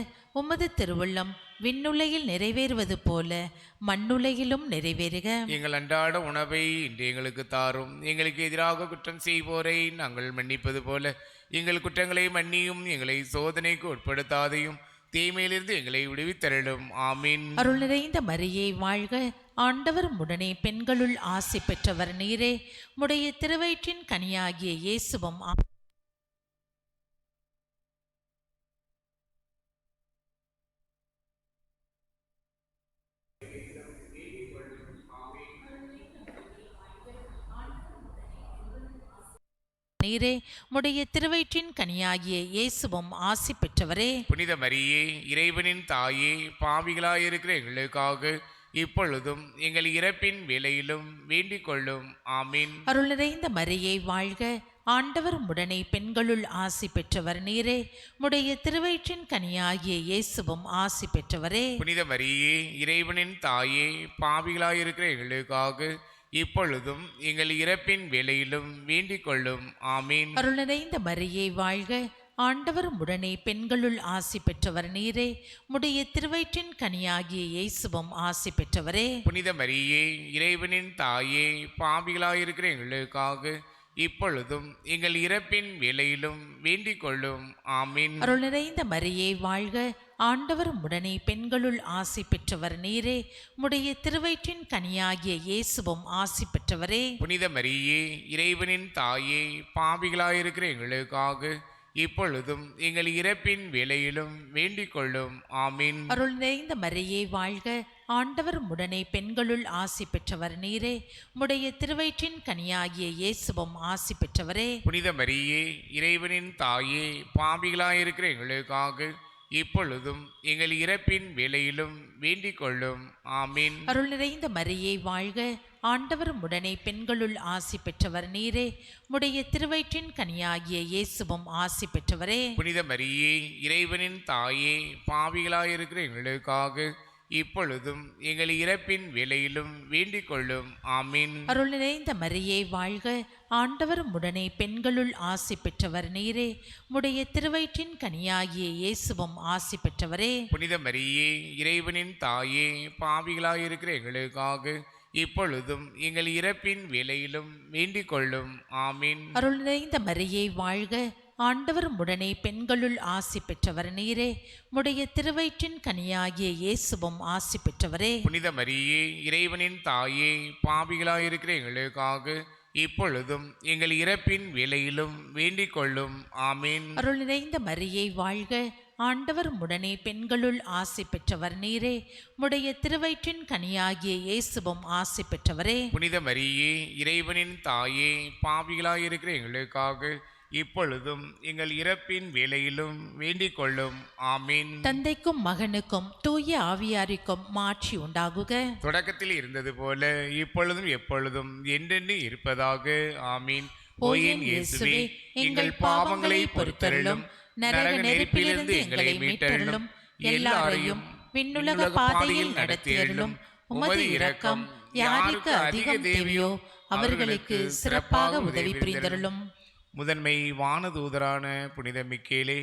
உமது திருவுள்ளம் விண்ணுலகில் நிறைவேறுவது போல மண்ணுலகிலும் நிறைவேறுக. எங்கள் அன்றாட உணவை இன்று எங்களுக்கு தாரும். எங்களுக்கு எதிராக குற்றம் செய்வோரை நாங்கள் மன்னிப்பது போல எங்கள் குற்றங்களை மன்னியும். எங்களை சோதனைக்கு உட்படுத்தாதையும் தீமையிலிருந்து எங்களை விடுவித்தருளும். ஆமீன். அருள் நிறைந்த மரியே வாழ்க. ஆண்டவர் உடனே பெண்களுள் ஆசி பெற்றவர் நீரே. உடைய திருவயிற்றின் கனியாகிய இயேசுவும் நீரே. உடைய திருவயிற்றின் கனியாகிய இயேசுவும் ஆசி பெற்றவரே. புனித மரியே, இறைவனின் தாயே, பாவிகளாயிருக்கிற எங்களுக்காக இப்பொழுதும் எங்கள் இறப்பின் வேளையிலும் வேண்டிக் கொள்ளும். ஆமீன். அருள் நிறைந்த மரியே வாழ்க. ஆண்டவர் உடனே பெண்களுள் ஆசி பெற்றவர் நீரே. உடைய திருவயிற்றின் கனியாகிய இயேசுவும் ஆசி பெற்றவரே. புனித மரியே, இறைவனின் தாயே, பாவிகளாயிருக்கிற எங்களுக்காக இப்பொழுதும் எங்கள் இறப்பின் வேளையிலும் வேண்டிக் கொள்ளும். ஆமீன். அருள் நிறைந்த மரியே வாழ்க. ஆண்டவர் உடனே பெண்களுள் ஆசி பெற்றவர் நீரே. உடைய திருவயிற்றின் கனியாகிய இயேசுவும் ஆசி பெற்றவரே. புனித மரியே, இறைவனின் தாயே, பாவிகளாயிருக்கிற எங்களுக்காக இப்பொழுதும் எங்கள் இறப்பின் வேளையிலும் வேண்டிக் கொள்ளும். ஆமீன். அருள் நிறைந்த மரியே வாழ்க. ஆண்டவர் உடனே பெண்களுள் ஆசி பெற்றவர் நீரே. உடைய திருவயிற்றின் கனியாகிய இயேசுவும் ஆசி பெற்றவரே. புனித மரியே, இறைவனின் தாயே, பாவிகளாயிருக்கிற எங்களுக்காக இப்பொழுதும் எங்கள் இறப்பின் வேளையிலும் வேண்டிக் கொள்ளும். ஆமீன். அருள் நிறைந்த மரியே வாழ்க. ஆண்டவர் உடனே பெண்களுள் ஆசி பெற்றவர் நீரே. உடைய திருவயிற்றின் கனியாகிய இயேசுவும் ஆசி பெற்றவரே. புனித மரியே, இறைவனின் தாயே, பாவிகளாயிருக்கிற எங்களுக்காக இப்பொழுதும் எங்கள் இறப்பின் வேளையிலும் வேண்டிக் கொள்ளும். ஆமீன். அருள் நிறைந்த மரியே வாழ்க. ஆண்டவர் உடனே பெண்களுள் ஆசி பெற்றவர் நீரே. உடைய திருவயிற்றின் கனியாகிய இயேசுவும் ஆசி பெற்றவரே. புனித மரியே, இறைவனின் தாயே, பாவிகளாயிருக்கிற எங்களுக்காக இப்பொழுதும் எங்கள் இறப்பின் வேளையிலும் வேண்டிக் கொள்ளும். ஆமீன். அருள் நிறைந்த மரியே வாழ்க. ஆண்டவர் உடனே பெண்களுள் ஆசி பெற்றவர் நீரே. உடைய திருவயிற்றின் கனியாகிய இயேசுவும் ஆசி பெற்றவரே. புனித மரியே, இறைவனின் தாயே, பாவிகளாயிருக்கிற எங்களுக்காக இப்பொழுதும் எங்கள் இறப்பின் வேளையிலும் வேண்டிக் கொள்ளும். ஆமீன். அருள் நிறைந்த மரியே வாழ்க. ஆண்டவர் உடனே பெண்களுள் ஆசி பெற்றவர் நீரே. உடைய திருவயிற்றின் கனியாகிய இயேசுவும் ஆசி பெற்றவரே. புனித மரியே, இறைவனின் தாயே, பாவிகளாயிருக்கிற எங்களுக்காக இப்பொழுதும் எங்கள் இறப்பின் வேளையிலும் வேண்டிக் கொள்ளும். ஆமீன். அருள் நிறைந்த மரியே வாழ்க. ஆண்டவர் உடனே பெண்களுள் ஆசி பெற்றவர் நீரே. உடைய திருவயிற்றின் கனியாகிய இயேசுவும் ஆசி பெற்றவரே. புனித மரியே, இறைவனின் தாயே, பாவிகளாயிருக்கிற எங்களுக்காக இப்பொழுதும் எங்கள் இறப்பின் வேளையிலும் வேண்டிக் கொள்ளும். ஆமீன். தந்தைக்கும் மகனுக்கும் தூய ஆவியாருக்கும் மாட்சி உண்டாகுக. தொடக்கத்தில் இருந்தது போல இப்பொழுதும் எப்பொழுதும் என்றென்று இருப்பதாக. ஆமீன். ஓ என் இயேசுவே, எங்கள் பாவங்களை பொறுத்தருளும். நரக நெருப்பிலிருந்து எங்களை மீட்டருளும். எல்லாரையும் விண்ணுலக பாதையில் நடத்தியருளும். உமது இரக்கம் யாருக்கு அதிகம் தேவையோ அவர்களுக்கு சிறப்பாக உதவி புரிந்தருளும். முதன்மை வானதூதரான புனித மிக்கேலே,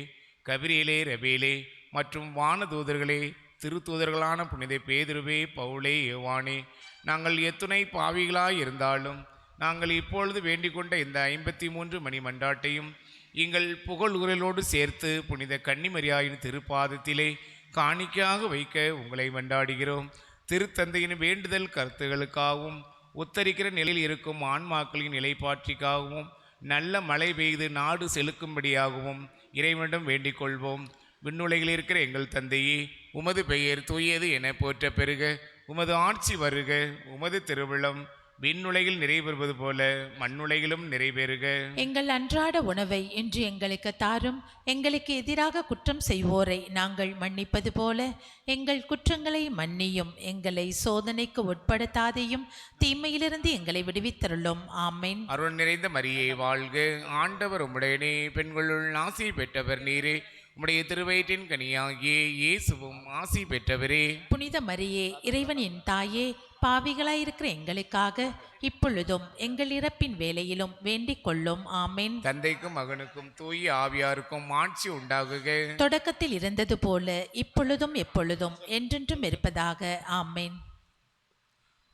கபிரியேலே, ரபேலே மற்றும் வானதூதர்களே, திருத்தூதர்களான புனித பேதுருவே, பவுலே, யோவானே, நாங்கள் எத்துணை பாவிகளாய் இருந்தாலும் நாங்கள் இப்பொழுது வேண்டிக் கொண்ட இந்த 53 மணி மண்டாட்டையும் எங்கள் புகழ் உரலோடு சேர்த்து புனித கன்னிமரியாயின் திருப்பாதத்திலே காணிக்கையாக வைக்க உங்களை மண்டாடுகிறோம். திருத்தந்தையின் வேண்டுதல் கருத்துகளுக்காகவும் உத்தரிக்கிற நிலையில் இருக்கும் ஆன்மாக்களின் நிலைப்பாற்றிக்காகவும் நல்ல மழை பெய்து நாடு செலுக்கும்படியாகவும் இறைவனிடம் வேண்டிக் கொள்வோம். விண்ணுலகில் இருக்கிற எங்கள் தந்தையே, உமது பெயர் தூயது என போற்ற பெறுக. உமது ஆட்சி வருக. உமது திருவிழம் விண்ணுலகில் நிறைவேறுவது போல மண்ணுலகிலும் நிறைவேறுக. எங்கள் அன்றாட உணவை இன்று எங்களுக்கு தாரும். எங்களுக்கு எதிராக குற்றம் செய்வோரை நாங்கள் மன்னிப்பது போல எங்கள் குற்றங்களை மன்னியும். எங்களை சோதனைக்கு உட்படுத்தாதையும் தீமையிலிருந்து எங்களை விடுவித்தருளும். ஆமென். அருள் நிறைந்த மரியே வாழ்க. ஆண்டவர் உம்முடனே, பெண்களுள் ஆசி பெற்றவர் நீரே. உம்முடைய திருவயிற்றின் கனியாகிய இயேசுவும் ஆசி பெற்றவரே. புனித மரியே, இறைவனின் தாயே, பாவிகளாயிருக்கிற எங்களுக்காக இப்பொழுதும் எங்கள் இறப்பின் வேளையிலும் வேண்டிக் கொள்ளும். ஆமென். தந்தைக்கும் மகனுக்கும் தூய ஆவியாருக்கும் ஆட்சி உண்டாகுக. தொடக்கத்தில் இருந்தது போல இப்பொழுதும் எப்பொழுதும் என்றென்றும் இருப்பதாக. ஆமென்.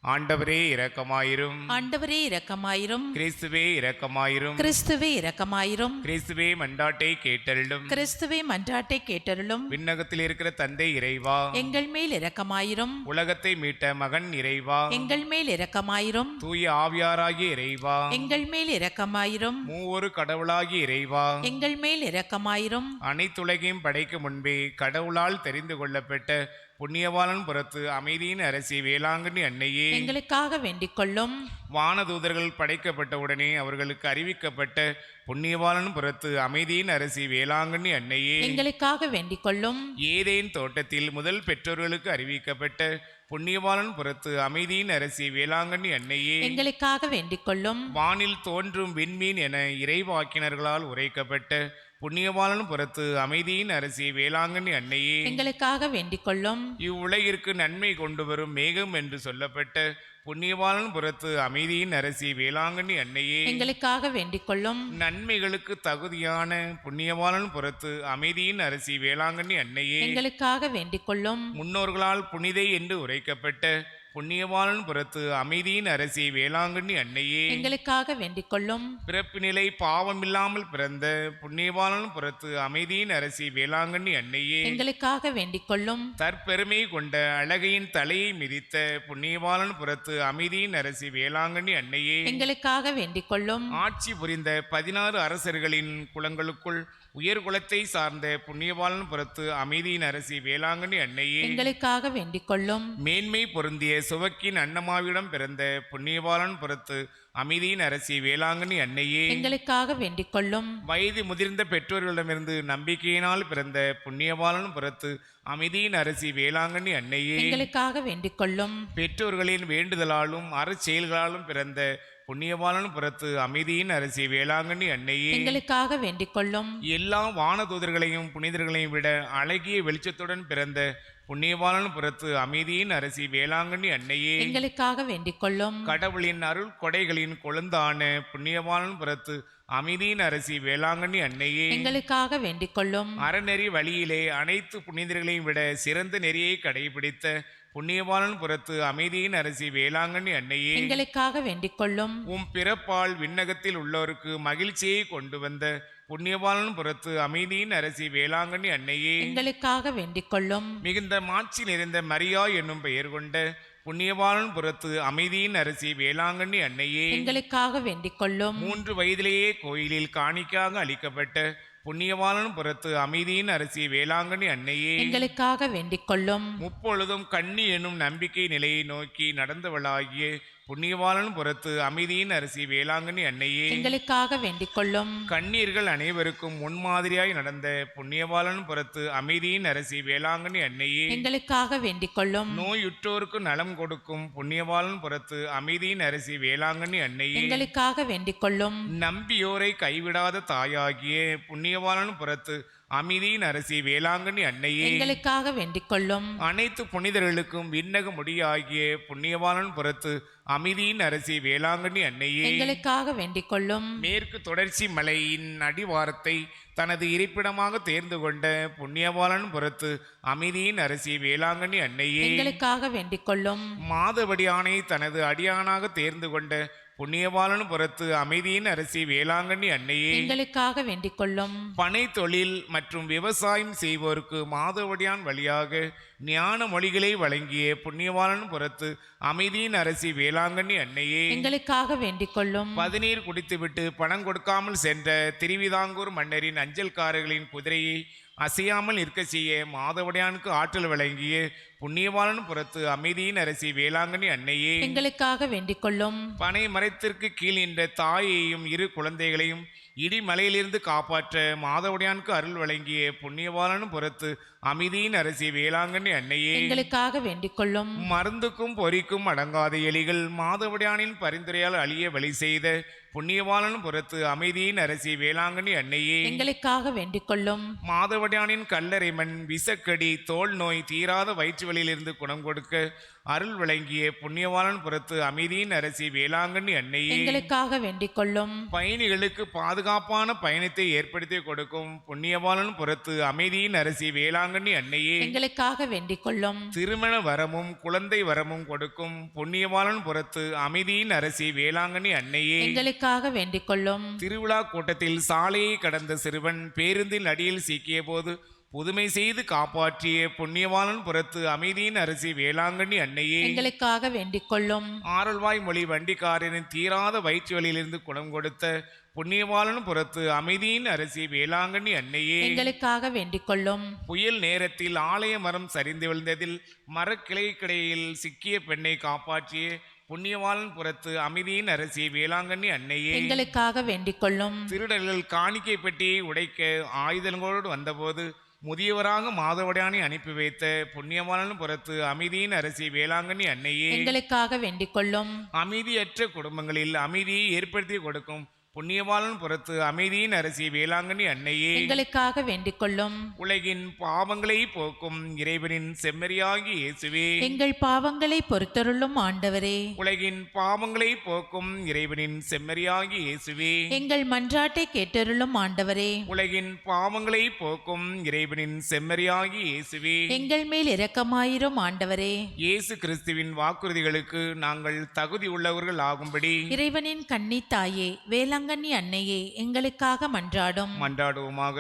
ஆண்டவரே இரக்கமாயிரும். ஆண்டவரே இரக்கமாயிரும். கிறிஸ்துவே இரக்கமாயிரும். கிறிஸ்துவே இரக்கமாயிரும். கிறிஸ்துவே மன்றாட்டை கேட்டருளும். கிறிஸ்துவே மன்றாட்டை கேட்டருளும். விண்ணகத்தில் இருக்கிற தந்தை இறைவா, எங்கள் மேல் இரக்கமாயிரும். உலகத்தை மீட்ட மகன் இறைவா, எங்கள் மேல் இரக்கமாயிரும். தூய ஆவியாராகிய இறைவா, எங்கள் மேல் இரக்கமாயிரும். மூவொரு கடவுளாகிய இறைவா, எங்கள் மேல் இரக்கமாயிரும். அனைத்துலகையும் படைக்கும் முன்பே கடவுளால் தெரிந்து கொள்ளப்பட்ட புண்ணியவாளன் புறத்து அமைதியின் அரசி வேளாங்கண்ணி அன்னையே, எங்களுக்காக வேண்டிக் கொள்ளும். வானதூதர்கள் படைக்கப்பட்டவுடனே அவர்களுக்கு அறிவிக்கப்பட்ட புண்ணியவாளன் புறத்து அமைதியின் அரசி வேளாங்கண்ணி அன்னையே, எங்களுக்காக வேண்டிக் கொள்ளும். ஏதேன் தோட்டத்தில் முதல் பெற்றோர்களுக்கு அறிவிக்கப்பட்ட புண்ணியவாளன் புறத்து அமைதியின் அரசி வேளாங்கண்ணி அன்னையே, எங்களுக்காக வேண்டிக் கொள்ளும். வானில் தோன்றும் விண்மீன் என இறைவாக்கினர்களால் உரைக்கப்பட்ட புண்ணியவாளன் புறத்து அமைதியின் அரசி வேளாங்கண்ணி அன்னையே, எங்களுக்காக வேண்டிக் கொள்ளும். இவ்வுலகிற்கு நன்மை கொண்டு வரும் மேகம் என்று சொல்லப்பட்ட புண்ணியவாளன் புறத்து அமைதியின் அரசி வேளாங்கண்ணி அன்னையே, எங்களுக்காக வேண்டிக் கொள்ளும். நன்மைகளுக்கு தகுதியான புண்ணியவாளன் புறத்து அமைதியின் அரசி வேளாங்கண்ணி அன்னையே, எங்களுக்காக வேண்டிக் கொள்ளும். முன்னோர்களால் புனிதை என்று உரைக்கப்பட்ட புண்ணியவாளன் புறத்து அமைதியின் அரசி வேளாங்கண்ணி அன்னையே, எங்களுக்காக வேண்டிக் கொள்ளும். பிறப்பினிலை பாவமில்லாமல் பிறந்த புண்ணியவாளன் புறத்து அமைதியின் அரசி வேளாங்கண்ணி அன்னையே, எங்களுக்காக வேண்டிக் கொள்ளும். தற்பெருமை கொண்ட அழகையின் தலையை மிதித்த புண்ணியவாளன் புறத்து அமைதியின் அரசி வேளாங்கண்ணி அன்னையே, எங்களுக்காக வேண்டிக் கொள்ளும். ஆட்சி புரிந்த 16 அரசர்களின் குலங்களுக்குள் உயர் குலத்தை சார்ந்த புண்ணியவாளன் புறத்து அமைதியின் அரசி வேளாங்கண்ணி அன்னையே, எங்களுக்காக வேண்டிக் கொள்ளும். மேன்மை பொருந்திய சுவக்கின் அன்னமாவிடம் பிறந்த புண்ணியவாளன் புறத்து அமைதியின் அரசி வேளாங்கண்ணி அன்னையே, எங்களுக்காக வேண்டிக் கொள்ளும். வயது முதிர்ந்த பெற்றோர்களிடமிருந்து நம்பிக்கையினால் பிறந்த புண்ணியவாளன் புறத்து அமைதியின் அரசி வேளாங்கண்ணி அன்னையே, எங்களுக்காக வேண்டிக் கொள்ளும். பெற்றோர்களின் வேண்டுதலாலும் அறச்செயல்களாலும் பிறந்த புண்ணியவாளன் புறத்து அமைதியின் அரசி வேளாங்கண்ணி அன்னையே, எங்களுக்காக வேண்டிக் கொள்ளும். எல்லா வானதூதர்களையும் புனிதர்களையும் விட அழகிய வெளிச்சத்துடன் பிறந்த புண்ணியவாளன் புறத்து அமைதியின் அரசி வேளாங்கண்ணி அன்னையே, எங்களுக்காக வேண்டிக் கொள்ளும். கடவுளின் அருள் கொடைகளின் கொழுந்தான புண்ணியவாளன் புறத்து அமைதியின் அரசி வேளாங்கண்ணி அன்னையே, எங்களுக்காக வேண்டிக் கொள்ளும். அறநெறி வழியிலே அனைத்து புனிதர்களையும் விட சிறந்த நெறியை கடைபிடித்த புண்ணியவாளன் புறத்து அமைதியின் அரசி வேளாங்கண்ணி அன்னையே, எங்களுக்காக வேண்டிக் கொள்ளும். பிறப்பால் விண்ணகத்தில் உள்ளோருக்கு மகிழ்ச்சியை கொண்டு வந்த புண்ணியவாளன் புறத்து அமைதியின் அரசி வேளாங்கண்ணி அன்னையே, எங்களுக்காக வேண்டிக் கொள்ளும். மிகுந்த மாட்சி நிறைந்த மரியா என்னும் பெயர் கொண்ட புண்ணியவாளன் புறத்து அமைதியின் அரசி வேளாங்கண்ணி அன்னையே, எங்களுக்காக வேண்டிக் கொள்ளும். 3 வயதிலேயே கோயிலில் காணிக்காக அளிக்கப்பட்ட புண்ணியவாளன் புறத்து அமைதியின் அரசி வேளாங்கண்ணி அன்னையே, எங்களுக்காக வேண்டிக் கொள்ளும். முப்பொழுதும் கண்ணி எனும் நம்பிக்கை நிலையை நோக்கி நடந்தவளாகிய புண்ணியவாளன் புறத்து அமைதியின் அரசி வேளாங்கண்ணி அன்னையே, எங்களுக்காக வேண்டிக் கொள்ளும். கண்ணீர்கள் அனைவருக்கும் முன்மாதிரியாய் நடந்த புண்ணியவாளன் புறத்து அமைதியின் அரசி வேளாங்கண்ணி அன்னையே, எங்களுக்காக வேண்டிக் கொள்ளும். நோயுற்றோருக்கு நலம் கொடுக்கும் புண்ணியவாளன் புறத்து அமைதியின் அரசி வேளாங்கண்ணி அன்னையே, எங்களுக்காக வேண்டிக் கொள்ளும். நம்பியோரை கைவிடாத தாயாகிய புண்ணியவாளன் புறத்து அமைதியின் அரசி வேளாங்கண்ணி அன்னையே, எங்களுக்காக வேண்டிக் கொள்ளும். அனைத்து புனிதர்களுக்கும் விண்ணக முடியாகிய புண்ணியவாளன் புறத்து அமைதியின் அரசி வேளாங்கண்ணி அன்னையே, எங்களுக்காக வேண்டிக் கொள்ளும். மேற்கு தொடர்ச்சி மலையின் அடிவாரத்தை தனது இருப்பிடமாக தேர்ந்து கொண்ட புண்ணியவாளன் புறத்து அமைதியின் அரசி வேளாங்கண்ணி அன்னையே, எங்களுக்காக வேண்டிக் கொள்ளும். மாதவடியானை தனது அடியானாக தேர்ந்து கொண்ட புண்ணியவாளன் புறத்து அமைதியின் அரசி வேளாங்கண்ணி அன்னையே, எங்களுக்காக வேண்டிக் கொள்ளும். பனை தொழில் மற்றும் விவசாயம் செய்வோருக்கு மாதவடியான் வழியாக ஞான மொழிகளை வழங்கிய புண்ணியவாளன் புறத்து அமைதியின் அரசி வேளாங்கண்ணி அன்னையே, எங்களுக்காக வேண்டிக் கொள்ளும். பதநீர் குடித்துவிட்டு பணம் கொடுக்காமல் சென்ற திருவிதாங்கூர் மன்னரின் அஞ்சல்காரர்களின் குதிரையை அசையாமல் நிற்க செய்ய மாதவடியானுக்கு ஆற்றல் வழங்கிய புண்ணியவாளன் புறத்து அமைதியின் அரசி வேளாங்கண்ணி அன்னையே, எங்களுக்காக வேண்டிக் கொள்ளும். பனை மரத்திற்கு கீழ் நின்ற தாயையும் 2 குழந்தைகளையும் இடிமலையிலிருந்து காப்பாற்ற மாதவடியானுக்கு அருள் வழங்கிய புண்ணியவாளன் புறத்து அமைதியின் அரசி வேளாங்கண்ணி அன்னையே, எங்களுக்காக வேண்டிக் கொள்ளும். மருந்துக்கும் பொறிக்கும் அடங்காத எலிகள் மாதவடியானின் பரிந்துரையால் அழிய வழி செய்த புண்ணியவாளன் புறத்து அமைதியின் அரசி வேளாங்கண்ணி அன்னையே எங்களுக்காக வேண்டிக் கொள்ளும். மாதவடியானின் கல்லறை மண், விசக்கடி, தோல் நோய், தீராத வயிற்று வலியிலிருந்து குணம் கொடுக்க அருள் வழங்கிய புண்ணியவாளன் புறத்து அமைதியின் அரசி வேளாங்கண்ணி அன்னையே எங்களுக்காக வேண்டிக் கொள்ளும். பயணிகளுக்கு பாதுகாப்பான பயணத்தை ஏற்படுத்தி கொடுக்கும் புண்ணியவாளன் புறத்து அமைதியின் அரசி வேளாங்கண்ணி அன்னையே எங்களுக்காக வேண்டிக் கொள்ளும். திருமண வரமும் குழந்தை வரமும் கொடுக்கும் புண்ணியவாளன் புறத்து அமைதியின் அரசி வேளாங்கண்ணி அன்னையே எங்களுக்காக வேண்டிக் கொள்ளும். திருவிழா கூட்டத்தில் சாலையை கடந்த சிறுவன் பேருந்தின் அடியில் சிக்கிய போது புதுமை செய்து காப்பாற்றிய புண்ணியவாளன் புறத்து அமைதியின் அரசி வேளாங்கண்ணி அன்னையே எங்களுக்காக வேண்டிக் கொள்ளும். ஆரல்வாய் மொழி வண்டிக்காரனின் தீராத வயிற்று வலியிலிருந்து குணம் கொடுத்த புண்ணியவாளன் புறத்து அமைதியின் அரசி வேளாங்கண்ணி அன்னையே எங்களுக்காக வேண்டிக் கொள்ளும். புயல் நேரத்தில் ஆலய மரம் சரிந்து விழுந்ததில் மரக்கிளைக்கிடையில் சிக்கிய பெண்ணை காப்பாற்றிய புண்ணியவாளன் புறத்து அமைதியின் அரசி வேளாங்கண்ணி அன்னையே எங்களுக்காக வேண்டிக் கொள்ளும். திருடர்கள் காணிக்கை பெட்டியை உடைக்க ஆயுதங்களோடு வந்தபோது முதியவராக மாதவடியானை அனுப்பி வைத்த புண்ணியவாளன் புறத்து அமைதியின் அரசி வேளாங்கண்ணி அன்னையே எங்களுக்காக வேண்டிக் கொள்ளும். அமைதியற்ற குடும்பங்களில் அமைதியை ஏற்படுத்தி கொடுக்கும் புண்ணியவாளன் புறத்து அமைதியின் அரசி வேளாங்கண்ணி அன்னையே எங்களுக்காக வேண்டிக் கொள்ளும். உலகின் பாவங்களை போக்கும் இறைவனின் செம்மறியாகி இயேசுவே எங்கள் பாவங்களை பொறுத்தருளும் ஆண்டவரே. உலகின் பாவங்களை போக்கும் இறைவனின் செம்மறியாகி இயேசுவே எங்கள் மன்றாட்டை கேட்டருளும் ஆண்டவரே. உலகின் பாவங்களை போக்கும் இறைவனின் செம்மறியாகி இயேசுவே எங்கள் மேல் இரக்கமாயிரும் ஆண்டவரே. இயேசு கிறிஸ்துவின் வாக்குறுதிகளுக்கு நாங்கள் தகுதி உள்ளவர்கள் ஆகும்படி இறைவனின் கன்னி தாயே வேளாங்கண்ணி அன்னையே எங்களுக்காக மன்றாடுவோமாக.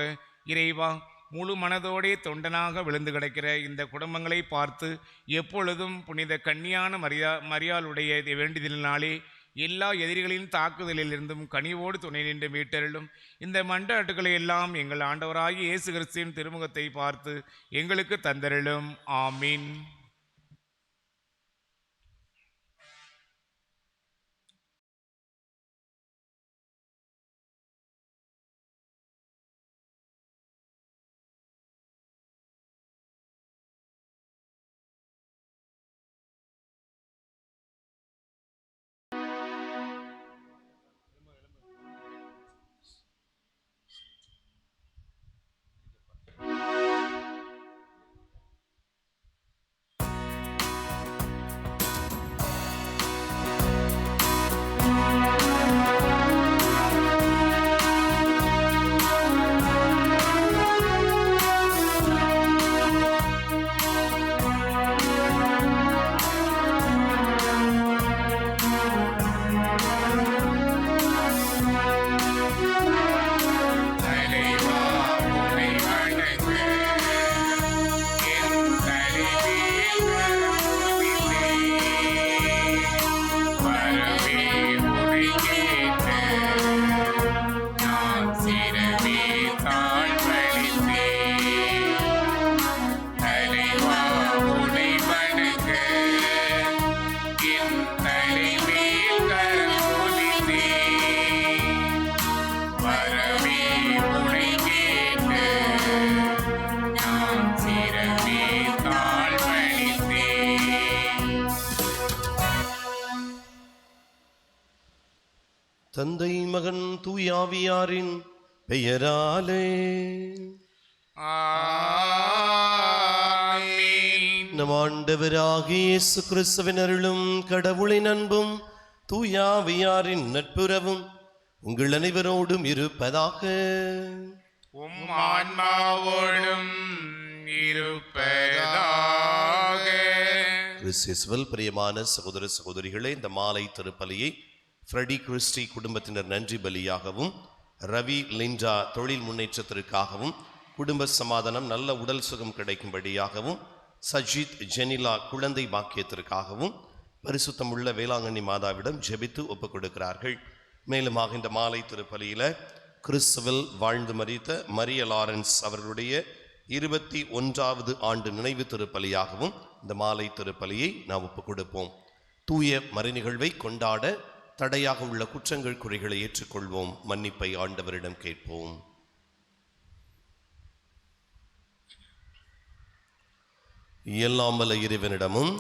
இறைவா, முழு மனதோடே தொண்டனாக விழுந்து கிடக்கிற இந்த குடும்பங்களை பார்த்து எப்பொழுதும் புனித கன்னியான மரியாளுடைய வேண்டுதலினாலே எல்லா எதிரிகளின் தாக்குதலிலிருந்தும் கனிவோடு துணை நின்று மீட்டருளும். இந்த மன்றாட்டுகளை எல்லாம் எங்கள் ஆண்டவராகிய இயேசு கிறிஸ்துவின் திருமுகத்தை பார்த்து எங்களுக்கு தந்தருளும். ஆமீன். தந்தை மகன் தூயாவியாரின் பெயராலே ஆமென். நம் ஆண்டவராகிய இயேசு கிறிஸ்துவின் அருளும் கடவுளின் அன்பும் தூயாவியாரின் நட்புறவும் உங்கள் அனைவரோடும் இருப்பதாக. உம் ஆன்மாவோடும் இருப்பதாக. கிறிஸ்துவில் பிரியமான சகோதர சகோதரிகளே, இந்த மாலை திருப்பலியை ஃப்ரெடி கிறிஸ்டி குடும்பத்தினர் நன்றி பலியாகவும், ரவி லிண்டா தொழில் முன்னேற்றத்திற்காகவும், குடும்ப சமாதானம் நல்ல உடல் சுகம் கிடைக்கும்படியாகவும், சஜித் ஜெனிலா குழந்தை பாக்கியத்திற்காகவும் பரிசுத்தமுள்ள வேளாங்கண்ணி மாதாவிடம் ஜெபித்து ஒப்புக் கொடுக்கிறார்கள். மேலுமாக இந்த மாலை திருப்பலியில கிறிஸ்துவில் வாழ்ந்து மரித்த மரிய லாரன்ஸ் அவர்களுடைய 21வது ஆண்டு நினைவு திருப்பலியாகவும் இந்த மாலை திருப்பலியை நாம் ஒப்புக் கொடுப்போம். தூய மறைநிகழ்வை கொண்டாட தடையாக உள்ள குற்றங்கள் குறைகளை ஏற்றுக்கொள்வோம். மன்னிப்பை ஆண்டவரிடம் கேட்போம். எல்லாம் வல்ல இறைவனிடமும்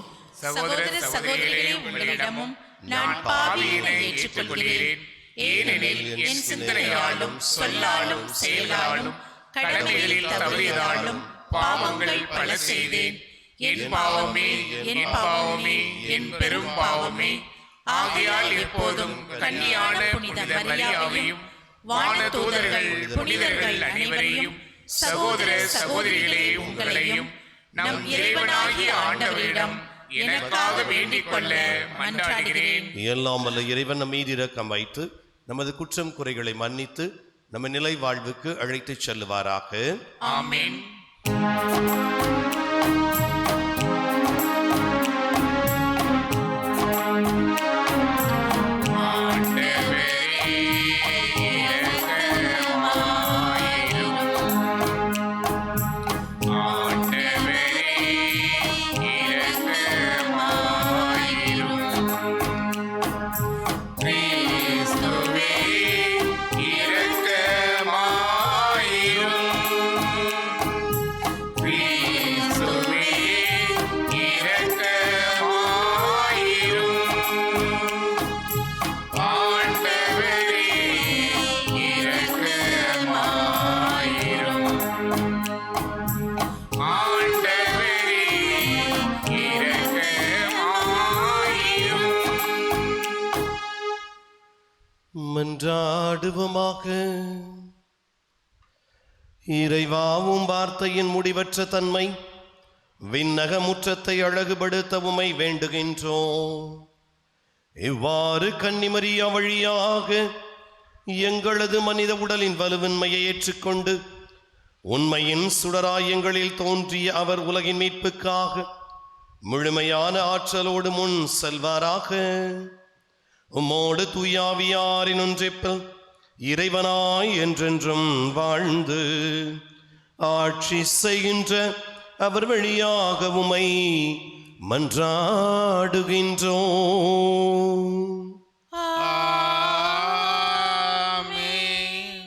சகோதர சகோதரிகளே, உங்களிடமும் நான் பாவியை ஏற்றுக்கொள்கிறேன். ஏனெனில் என் சிந்தனையாலும் சொல்லாலும் செயலாலும் கடமைகளில் தவறியதாலும் பாவங்கள் பல செய்தேன். என் பாவமே, என் பாவமே, என் பெரும் பாவமே. ஆகையால் எப்போதும் கன்னியான புனித மரியாவையும் வான தூதர்கள் புனிதர்கள் அனைவரையும் சகோதர சகோதரிகளே உங்களையும் நம் இறைவனாகிய ஆண்டவரிடம் எனக்காக வேண்டிக் கொள்ள மன்றாடுகிறேன். எல்லாம் வல்ல இறைவன் நம் மீது இரக்கம் வைத்து நமது குற்றம் குறைகளை மன்னித்து நம்ம நிலை வாழ்வுக்கு அழைத்துச் செல்லுவாராக. ஆமென். மன்றாடுவோமாக. இறைவாவும் வார்த்தையின் முடிவற்ற தன்மை விண்ணக முற்றத்தை அழகுபடுத்த உம்மை வேண்டுகின்றோம். இவ்வாறு கன்னிமரியா வழியாக எங்களது மனித உடலின் வலுவின்மையை ஏற்றுக்கொண்டு உண்மையின் சுடராயங்களில் தோன்றிய அவர் உலகின் மீட்புக்காக முழுமையான ஆற்றலோடு முன் செல்வாராக. உம்மோடு தூயாவியாரின் ஒன்றிப்பில் இறைவனாய் என்றென்றும் வாழ்ந்து ஆட்சி செய்கின்ற அவர் வழியாக உம்மை மன்றாடுகின்றோம். ஆமென்.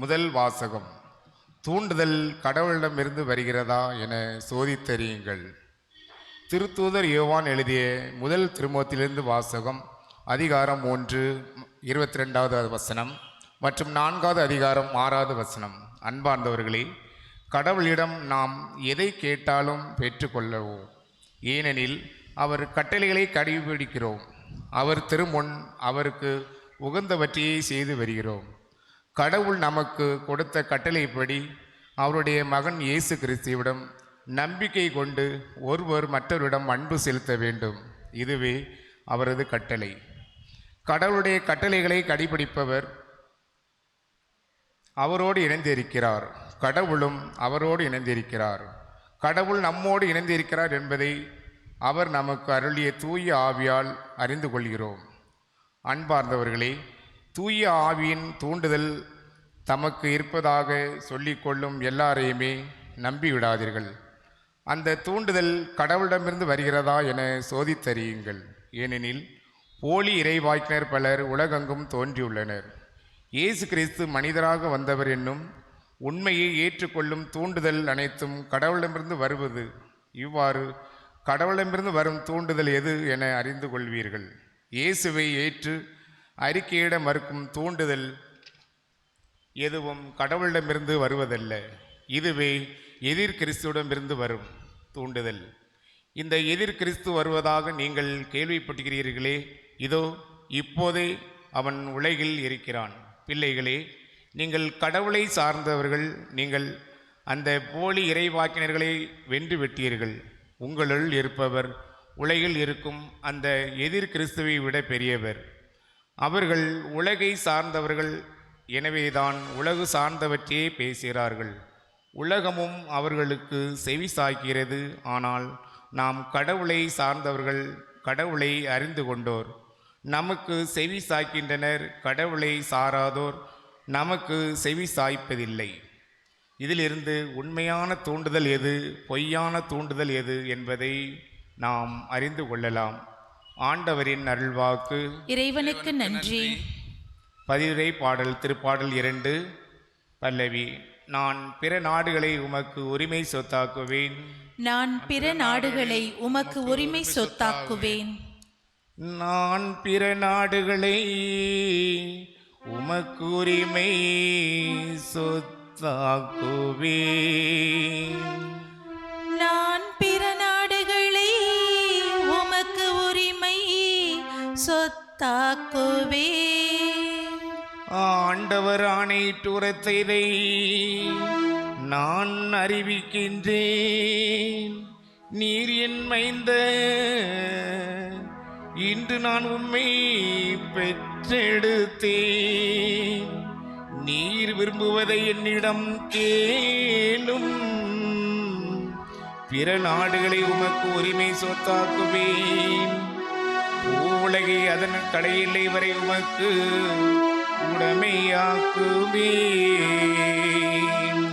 முதல் வாசகம். தூண்டுதல் கடவுளிடமிருந்து வருகிறதா என சோதித்தறியுங்கள். திருத்தூதர் யோவான் எழுதிய முதல் திருமுகத்திலிருந்து வாசகம். அதிகாரம் 1 22வது வசனம் மற்றும் 4வது அதிகாரம் 6வது வசனம். அன்பார்ந்தவர்களே, கடவுளிடம் நாம் எதை கேட்டாலும் பெற்றுக்கொள்ளவும், ஏனெனில் அவர் கட்டளைகளை கடைபிடிக்கிறோம். அவர் திருமுன் அவருக்கு உகந்தவற்றையே செய்து வருகிறோம். கடவுள் நமக்கு கொடுத்த கட்டளைப்படி அவருடைய மகன் இயேசு கிறிஸ்துவிடம் நம்பிக்கை கொண்டு ஒருவர் மற்றவரிடம் அன்பு செலுத்த வேண்டும். இதுவே அவரது கட்டளை. கடவுளுடைய கட்டளைகளை கடைபிடிப்பவர் அவரோடு இணைந்திருக்கிறார், கடவுளும் அவரோடு இணைந்திருக்கிறார். கடவுள் நம்மோடு இணைந்திருக்கிறார் என்பதை அவர் நமக்கு அருளிய தூய ஆவியால் அறிந்து கொள்கிறோம். அன்பார்ந்தவர்களே, தூய ஆவியின் தூண்டுதல் தமக்கு இருப்பதாக சொல்லிக்கொள்ளும் எல்லாரையுமே நம்பிவிடாதீர்கள். அந்த தூண்டுதல் கடவுளிடமிருந்து வருகிறதா என சோதித்தறியுங்கள். ஏனெனில் போலி இறைவாக்கினர் பலர் உலகெங்கும் தோன்றியுள்ளனர். இயேசு கிறிஸ்து மனிதராக வந்தவர் என்னும் உண்மையை ஏற்றுக்கொள்ளும் தூண்டுதல் அனைத்தும் கடவுளிடமிருந்து வருவது. இவ்வாறு கடவுளிடமிருந்து வரும் தூண்டுதல் எது என அறிந்து கொள்வீர்கள். இயேசுவை ஏற்று அறிக்கையிட மறுக்கும் தூண்டுதல் எதுவும் கடவுளிடமிருந்து வருவதல்ல. இதுவே எதிர் கிறிஸ்துவிடமிருந்து வரும் தூண்டுதல். இந்த எதிர் கிறிஸ்து வருவதாக நீங்கள் கேள்விப்பட்டிருக்கிறீர்களே, இதோ இப்போதே அவன் உலகில் இருக்கிறான். பிள்ளைகளே, நீங்கள் கடவுளை சார்ந்தவர்கள். நீங்கள் அந்த போலி இறைவாக்கினர்களை வென்று விட்டீர்கள். உங்களுள் இருப்பவர் உலகில் இருக்கும் அந்த எதிர் கிறிஸ்துவை விட பெரியவர். அவர்கள் உலகை சார்ந்தவர்கள், எனவேதான் உலகு சார்ந்தவற்றையே பேசுகிறார்கள். உலகமும் அவர்களுக்கு செவி சாய்க்கிறது. ஆனால் நாம் கடவுளை சார்ந்தவர்கள், கடவுளை அறிந்து கொண்டோர் நமக்கு செவி சாய்க்கின்றனர். கடவுளை சாராதோர் நமக்கு செவி சாய்ப்பதில்லை. இதிலிருந்து உண்மையான தூண்டுதல் எது, பொய்யான தூண்டுதல் எது என்பதை நாம் அறிந்து கொள்ளலாம். ஆண்டவரின் அருள்வாக்கு. இறைவனுக்கு நன்றி. பதிவுரை பாடல். திருப்பாடல் 2 பல்லவி. நான் பிற நாடுகளை உமக்கு உரிமை சொத்தாக்குவேன். நான் பிற நாடுகளை உமக்கு உரிமை சொத்தாக்குவேன். நான் பிற நாடுகளை உமக்கு உரிமை சொத்தாக்குவேன். நான் பிற நாடுகளை உமக்கு உரிமை சொத்தாக்குவேன். ஆண்டவர் ஆணையிட்டுரைத்ததை நான் அறிவிக்கின்றேன். நீர் என் மைந்த, இன்று நான் உம்மை பெற்றெடுத்தேன். நீர் விரும்புவதை என்னிடம் கேளும். பிற நாடுகளை உமக்கு உரிமை சொத்தாக்குவேன். பூவுலகை அதன் கடையில்லை வரை உமக்கு உடைமையாக்குவேன்.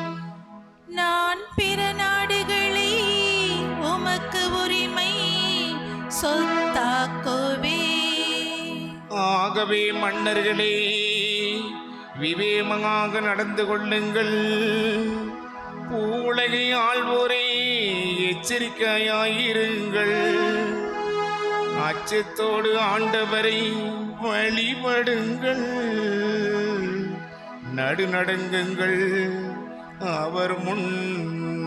நான் பிற நாடுகளை உமக்கு உரிமை சொத்தாக்குவேன். ஆகவே மன்னர்களே, விவேகமாக நடந்து கொள்ளுங்கள். பூவுலகை ஆள்வோரே, எச்சரிக்கையாயிருங்கள். அச்சத்தோடு ஆண்டவரை வழிபடுங்கள். நடுநடுங்குங்கள், அவர் முன்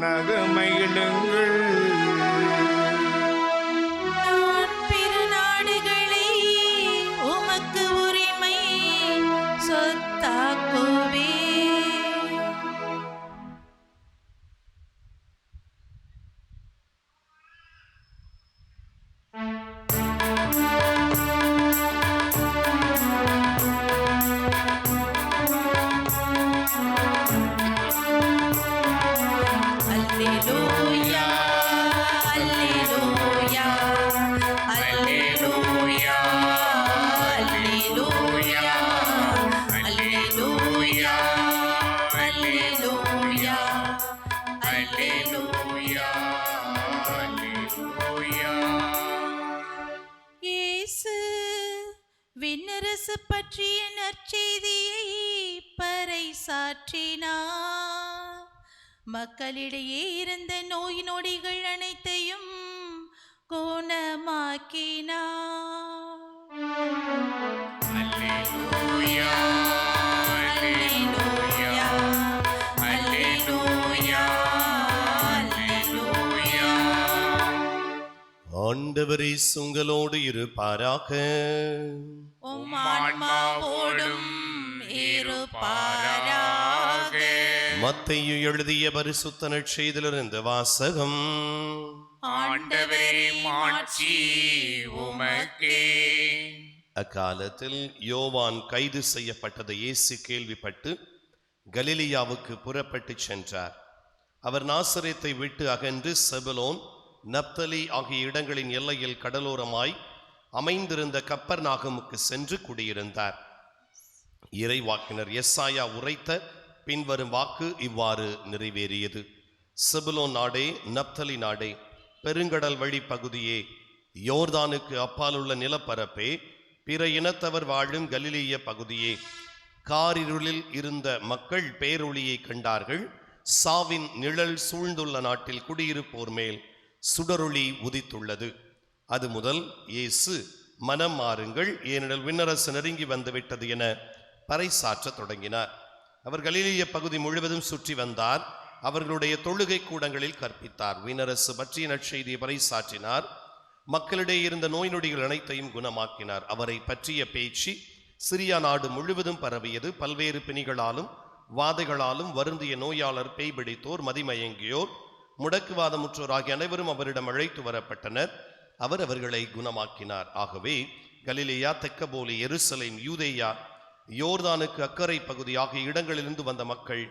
நகமகிழுங்கள். நான் பிற நாடுகளை உமக்கு உரிமை சொத்தாக்குவேன். அல்லேலூயா, அல்லேலூயா, அல்லேலூயா, அல்லேலூயா, அல்லேலூயா, அல்லேலூயா, அல்லேலூயா, அல்லேலூயா. இயேசு விண்ணரசு பற்றிய நற்செய்தியை பறைசாற்றினார். மக்களிடையே இருந்த நோய் நொடிகள் அனைத்தையும் குணமாக்கினார். அல்லேலூயா, அல்லேலூயா, அல்லேலூயா, அல்லேலூயா. ஆண்டவரே உங்களோடு இருப்பாராக. உம் ஆன்மாவோடும் இருப்பாராக. மத்தேயு எழுதிய பரிசுத்த நற்செய்தியிலிருந்து வாசகம். ஆண்டவரே மாட்சி உமக்கே. அக்காலத்தில் யோவான் கைது செய்யப்பட்டதை இயேசு கேள்விப்பட்டு கலிலியாவுக்கு புறப்பட்டு சென்றார். அவர் நாசரேத்தை விட்டு அகன்று செபுலோன், நப்தலி ஆகிய இடங்களின் எல்லையில் கடலோரமாய் அமைந்திருந்த கப்பர்நாகமுக்கு சென்று குடியிருந்தார். இறைவாக்கினர் எசாயா உரைத்த பின்வரும் வாக்கு இவ்வாறு நிறைவேறியது. செபுலோன் நாடே, நப்தலி நாடே, பெருங்கடல் வழி பகுதியே, யோர்தானுக்கு அப்பாலுள்ள நிலப்பரப்பே, பிற இனத்தவர் வாழும் கலிலேய பகுதியே, காரிருளில் இருந்த மக்கள் பேரொளியை கண்டார்கள். சாவின் நிழல் சூழ்ந்துள்ள நாட்டில் குடியிருப்போர் மேல் சுடரொளி உதித்துள்ளது. அது முதல் இயேசு மனம் மாறுங்கள், ஏனெனில் விண்ணரசு நெருங்கி வந்துவிட்டது என பறைசாற்ற தொடங்கினார். அவர் கலிலேய பகுதி முழுவதும் சுற்றி வந்தார். அவர்களுடைய தொழுகை கூடங்களில் கற்பித்தார். விண்ணரசு பற்றிய நற்செய்தியை பறைசாற்றினார். மக்களிடையே இருந்த நோய் நொடிகள் அனைத்தையும் குணமாக்கினார். அவரை பற்றிய பேச்சு சிரியா நாடு முழுவதும் பரவியது. பல்வேறு பிணிகளாலும் வாதைகளாலும் வருந்திய நோயாளர், பேய் பிடித்தோர், மதிமயங்கியோர், முடக்குவாதமுற்றோர் ஆகிய அனைவரும் அவரிடம் அழைத்து வரப்பட்டனர். அவர் அவர்களை குணமாக்கினார். ஆகவே கலிலேயா, தெக்கப்போலி, எருசலேம், யூதேயா, யோர்தானுக்கு அக்கறை பகுதி ஆகிய இடங்களிலிருந்து வந்த மக்கள்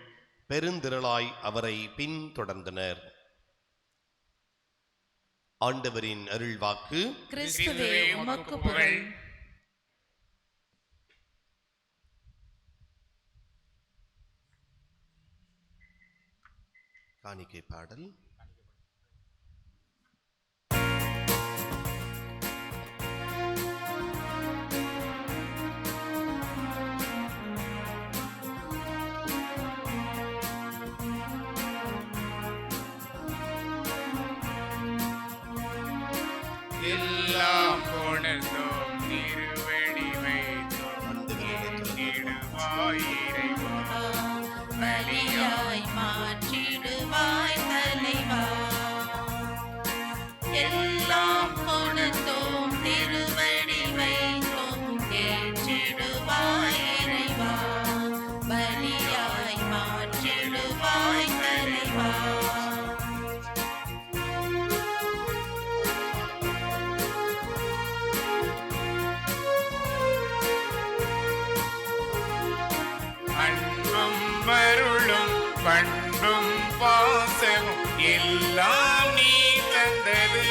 பெருந்திரளாய் அவரை பின்தொடர்ந்தனர். ஆண்டவரின் அருள்வாக்கு. கிறிஸ்துவே உமக்கு புகழ். காணிக்கை பாடல். எல்லாம் கொணர்ந்தோ பண்பும் பாசமும் எல்லாம் நீ தந்தது.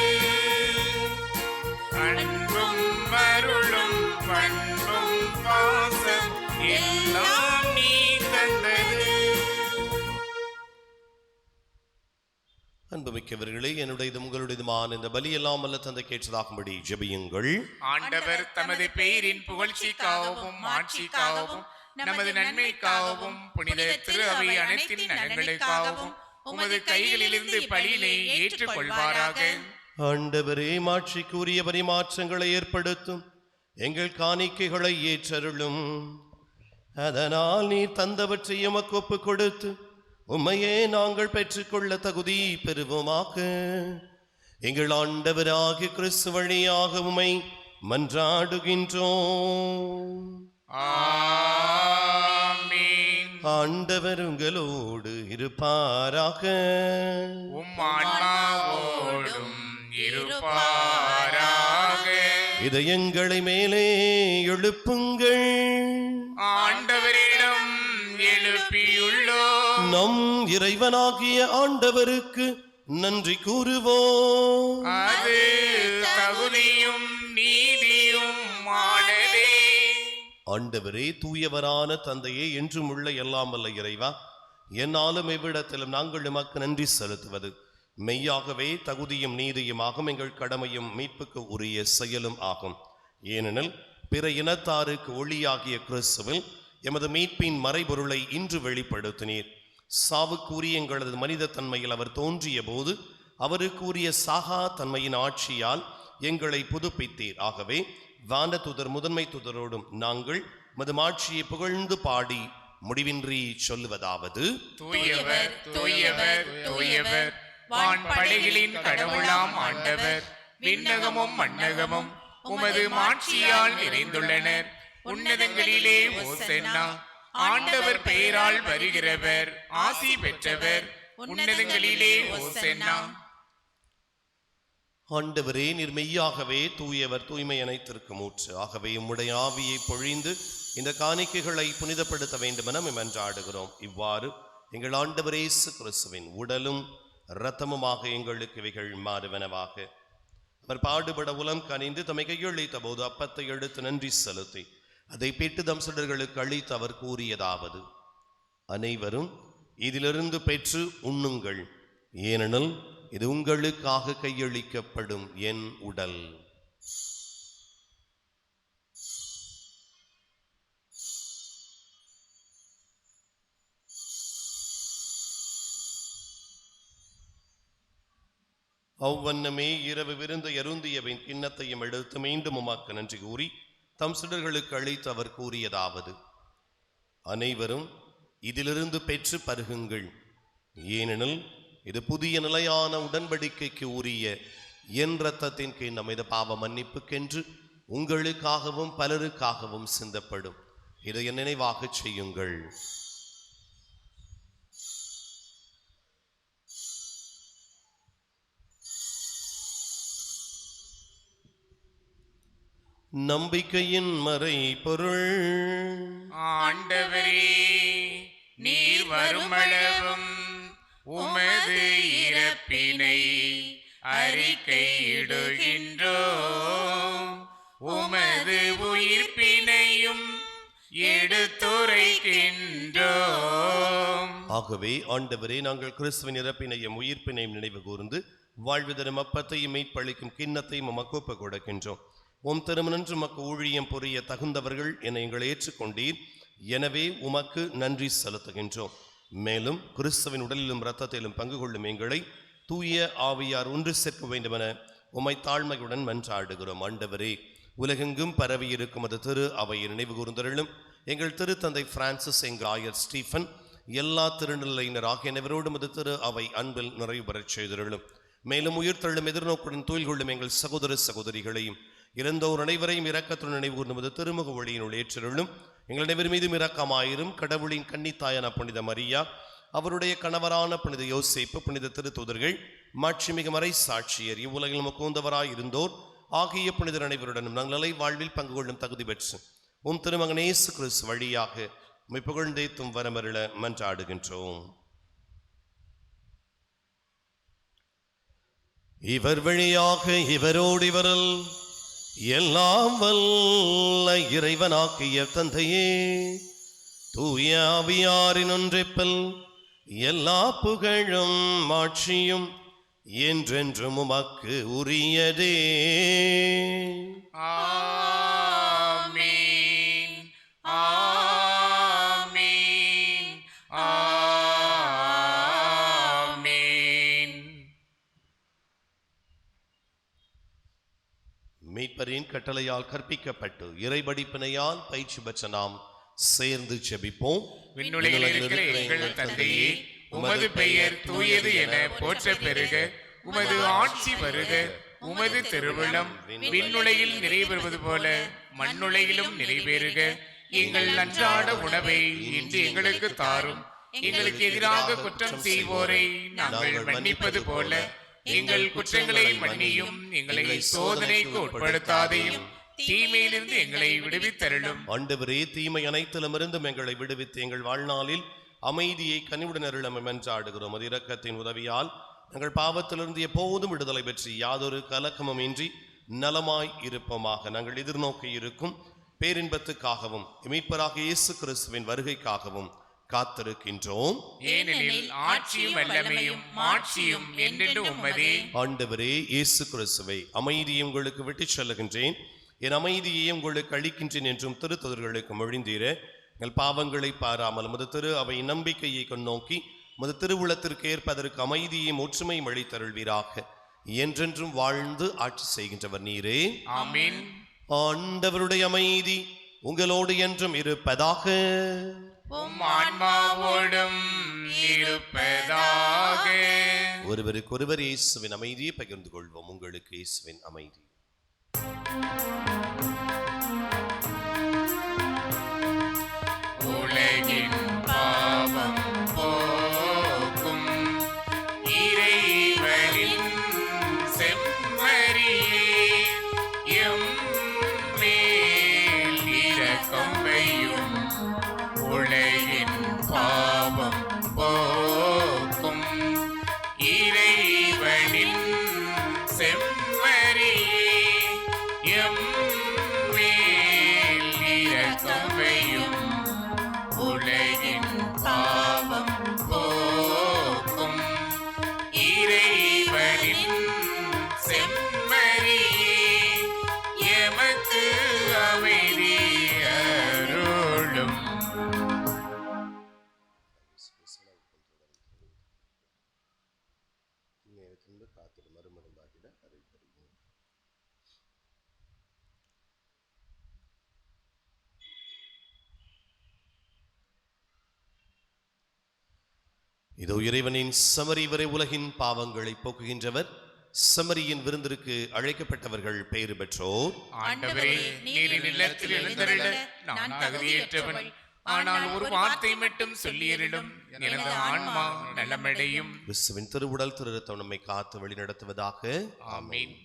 அன்பும் அருளும் பண்பும் பாசம் எல்லாம் நீ தந்தது. அன்புமிக்கவர்களே, என்னுடையது உங்களுடையதுமான இந்த பலியெல்லாம் அல்ல தந்தை கேட்டதாகும்படி ஜெபியுங்கள். ஆண்டவர் தமது பெயரின் புகழ்ச்சிக்காகவும் ஆட்சிக்காகவும் நமது நன்மைக்காகவும் புனித திரு அவை அனைத்தின் நலன்களுக்காகவும் உமது கைகளிலிருந்து பலியினை ஏற்றுக்கொள்வாராக. ஆண்டவரே, மாட்சிக்குரிய பரிமாற்றங்களை ஏற்படுத்தும் எங்கள் காணிக்கைகளை ஏற்றருளும். அதனால் நீர் தந்தவற்றை எமக்கு ஒப்புக் கொடுத்து உம்மையே நாங்கள் பெற்றுக்கொள்ள தகுதி பெறுவோமாக. எங்கள் ஆண்டவராகிய கிறிஸ்து வழியாக உம்மை மன்றாடுகின்றோம். ஆமென். ஆண்டவர் உங்களோடு இருப்பாராக. உம் ஆன்மாவோடும் இருப்பாராக. இதயங்களை மேலே எழுப்புங்கள். ஆண்டவரிடம் எழுப்பியுள்ளோம். நம் இறைவனாகிய ஆண்டவருக்கு நன்றி கூறுவோம். அது தகுதியும் நீதியும் ஆனதே. ஆண்டவரே, தூயவரான தந்தையே, என்றும் உள்ள எல்லாம் வல்ல இறைவா, என்னாலும் எவ்விடத்திலும் நாங்கள் உமக்கு நன்றி செலுத்துவது மெய்யாகவே தகுதியும் நீதியுமாகும், எங்கள் கடமையும் மீட்புக்கு உரிய செயலும் ஆகும். ஏனெனில் பிற இனத்தாருக்கு ஒளியாகிய கிறிஸ்துவில் எமது மீட்பின் மறைபொருளை இன்று வெளிப்படுத்தினீர். சாவுக்குரிய எங்களது மனித தன்மையில் அவர் தோன்றிய போது அவருக்குரிய சாகா தன்மையின் ஆட்சியால் எங்களை புதுப்பித்தீர். ஆகவே வானதூதர் முதன்மை தூதரோடும் நாங்கள் மது ஆட்சியை புகழ்ந்து பாடி முடிவின்றி சொல்லுவதாவது: தூயவர் தூயவர் தூயவர், வான்படைகளின் கடவுளாம் ஆண்டவர். விண்ணகமும் மண்ணகமும் உமது மாட்சியால் நிறைந்துள்ளனர். உன்னதங்களிலே ஓசன்னா. ஆண்டவர் பெயரால் வருகிறவர் ஆசி பெற்றவர். உன்னதங்களிலே ஓசன்னா. ஆண்டவரே, நீர் மெய்யாகவே தூயவர், தூய்மை அனைத்திற்கும் ஊற்று. ஆகவே உம்முடைய ஆவியை பொழிந்து இந்த காணிக்கைகளை புனிதப்படுத்த வேண்டுமென மன்றாடுகிறோம். இவ்வாறு எங்கள் ஆண்டவர் இயேசு கிறிஸ்துவின் உடலும் இரத்தமுமாக எங்களுக்கு இவைகள் மாறுவனவாக. அவர் பாடுபட உலம் கனிந்து தம்மை கையளித்த போது அப்பத்தை எடுத்து நன்றி செலுத்தி அதை பெற்று தம் சீடர்களுக்கு அளித்து அவர் கூறியதாவது: அனைவரும் இதிலிருந்து பெற்று உண்ணுங்கள், ஏனெனில் இது உங்களுக்காக கையளிக்கப்படும் என் உடல். அவ்வண்ணமே இரவு விருந்து அருந்தியவின் கிண்ணத்தையும் எடுத்து மீண்டும் உமக்கு நன்றி கூறி தம் சீடர்களுக்கு அளித்து அவர் கூறியதாவது: அனைவரும் இதிலிருந்து பெற்று பருகுங்கள், ஏனெனில் இது புதிய நிலையான உடன்படிக்கைக்கு உரிய என் இரத்தத்தின் கிண்ணம். இது பாவ மன்னிப்புக்கென்று உங்களுக்காகவும் பலருக்காகவும் சிந்தப்படும். இதை என் நினைவாக செய்யுங்கள். நம்பிக்கையின் மறை பொருள். ஆண்டவரே, நீர் வருமளவும் உமது இறப்பினை அறிக்கையிடுகின்றோம், உமது உயிர்ப்பினையும் எடுத்துரைக்கின்றோம். ஆகவே ஆண்டவரே, நாங்கள் கிறிஸ்துவின் இறப்பினையும் உயிர்ப்பினையும் நினைவு கூர்ந்து வாழ்வு தரும் அப்பத்தையும் மீட்பளிக்கும் கிண்ணத்தையும் உமக்கு ஒப்புக் கொடுக்கின்றோம். உம் திருமணன்று உமக்கு ஊழியம் புரிய தகுந்தவர்கள் என எங்களை ஏற்றுக்கொண்டீர். எனவே உமக்கு நன்றி செலுத்துகின்றோம். மேலும் கிறிஸ்துவின் உடலிலும் இரத்தத்திலும் பங்கு கொள்ளும் எங்களை தூய ஆவியார் ஒன்று சேர்க்க வேண்டுமென உம்மை தாழ்மையுடன் மன்றாடுகிறோம். ஆண்டவரே, உலகெங்கும் பரவி இருக்கும் அது திரு அவையை நினைவு கூர்ந்தருளும். எங்கள் திருத்தந்தை பிரான்சிஸ், எங்கள் ஆயர் ஸ்டீஃபன், எல்லா திருநிலையினர் ஆகிய அனைவரோடும் அது திரு அவை அன்பில் நிறைவு பெறச் செய்தருளும். மேலும் உயிர்த்தெழும் எதிர்நோக்குடன் தூயில் கொள்ளும் எங்கள் சகோதர சகோதரிகளையும் இறந்தோர் அனைவரையும் இரக்கத்துடன் நினைவு கூர்ந்து திருமுக ஒளியினுள் ஏற்றருளும். எங்கள் அனைவர் மீதும் இரக்கமாயிரும். கடவுளின் கன்னித்தாயான புனித மரியா, அவருடைய கணவரான புனித யோசேப்பு, புனித திருத்தூதர்கள், மாட்சிமிகு மறை சாட்சியர், இவ்வுலகில் முகந்தவராய் இருந்தோர் ஆகிய புனிதர் அனைவருடனும் நாங்கள் நிலை வாழ்வில் பங்கு கொள்ளும் தகுதி பெற்று உம் திருமகன் இயேசு கிறிஸ்து வழியாக உம்மை புகழ்ந்தேத்தும் வரமருள மன்றாடுகின்றோம். இவர் வழியாக இவரோடு இவரில் எல்லாம் வல்ல இறைவனாக்கிய தந்தையே, தூய ஆவியாரின் ஒன்றிப்பில் எல்லா புகழும் மாட்சியும் என்றென்றும் உமக்கு உரியதே. ஆமென். ஆமென். ஆமென். மீட்பரின் கட்டளையால் கற்பிக்கப்பட்டு இறைபடிப்பினையால் பயிற்சி பெற்ற நாம் சேர்ந்து ஜெபிப்போம். விண்ணுலகில் இருக்கிற எங்கள் தந்தையே, உமது பெயர் தூயது என போற்ற பெருக. உமது ஆட்சி வருக. உமது திருவுளம் விண்ணுலகில் நிறைவேறுவது போல மண்ணுலகிலும் நிறைவேறுக. எங்கள் அன்றாட உணவை இன்று எங்களுக்கு தாரும். எங்களுக்கு எதிராக குற்றம் செய்வோரை நாங்கள் மன்னிப்பது போல எங்கள் குற்றங்களை மன்னியும். எங்களை சோதனைக்கு உட்படுத்தாதையும் தீமையிலிருந்து எங்களை விடுவித்தருளும். ஆண்டவரே, தீமை அனைத்திலுமிருந்தும் எங்களை விடுவித்து எங்கள் வாழ்நாளில் அமைதியை கனிவுடன் அருளும் என்றாடுகிறோம். அது இரக்கத்தின் உதவியால் எங்கள் பாவத்திலிருந்து எப்போதும் விடுதலை பெற்று யாதொரு கலக்கமும் இன்றி நலமாய் இருப்போமாக. நாங்கள் எதிர்நோக்கி இருக்கும் பேரின்பத்துக்காகவும் மீட்பராக இயேசு கிறிஸ்துவின் வருகைக்காகவும் காத்திருக்கின்றோம். ஏனெனில் ஆட்சியும் வல்லமையும் மாட்சியும் என்றென்றும் உம்மதே. ஆண்டவரே இயேசு கிறிஸ்துவை, அமைதியை உங்களுக்கு விட்டுச் செல்லுகின்றேன், என் அமைதியை உங்களுக்கு அளிக்கின்றேன் என்றும் திருத்தூதர்களுக்கு மொழிந்தீர. எங்கள் பாவங்களை பாராமல் உமது திரு அவை நம்பிக்கையை கொண்டோக்கி உமது திருவுளத்திற்கு ஏற்பதற்கு அமைதியையும் ஒற்றுமையும் அளித்தருள்வீராக. என்றென்றும் வாழ்ந்து ஆட்சி செய்கின்றவர் நீரே. ஆமென். ஆண்டவருடைய அமைதி உங்களோடு என்றும் இருப்பதாக. உம் ஆன்மாவோடும் இருப்பதாக. ஒருவருக்கொருவர் இயேசுவின் அமைதியை பகிர்ந்து கொள்வோம். உங்களுக்கு இயேசுவின் அமைதி. உலகின் பாவம் போக்கும் இறைவனின் செம்மறியே, எம் மேல் இரக்கம் வையும். உலகின் பாவம் போக்கும் இறைவனின் செம்மறியே, எம் மேல் இரக்கம் வையும். உலகின் பாவம் போக்கும் இறைவனின் செம்மறியே, எமக்கு அமைதி அருளும். இதோ இறைவனின் செம்மறி வரை உலகின் பாவங்களை போக்குகின்றவர். செம்மறியின் விருந்திற்கு அழைக்கப்பட்டவர்கள் பெயர் பெற்றோர். ஆண்டவரே, நீர் இல்லத்தில் எழுந்தருள நான் தகுதியற்றவன். ஆனால் ஒரு வார்த்தை மட்டும் சொல்லியரிடும், எனது ஆன்மா நலமடையும். கிறிஸ்துவின் திருவுடல் திரு இரத்தம் நம்மை காத்து வழிநடத்துவதாக. ஆமென்.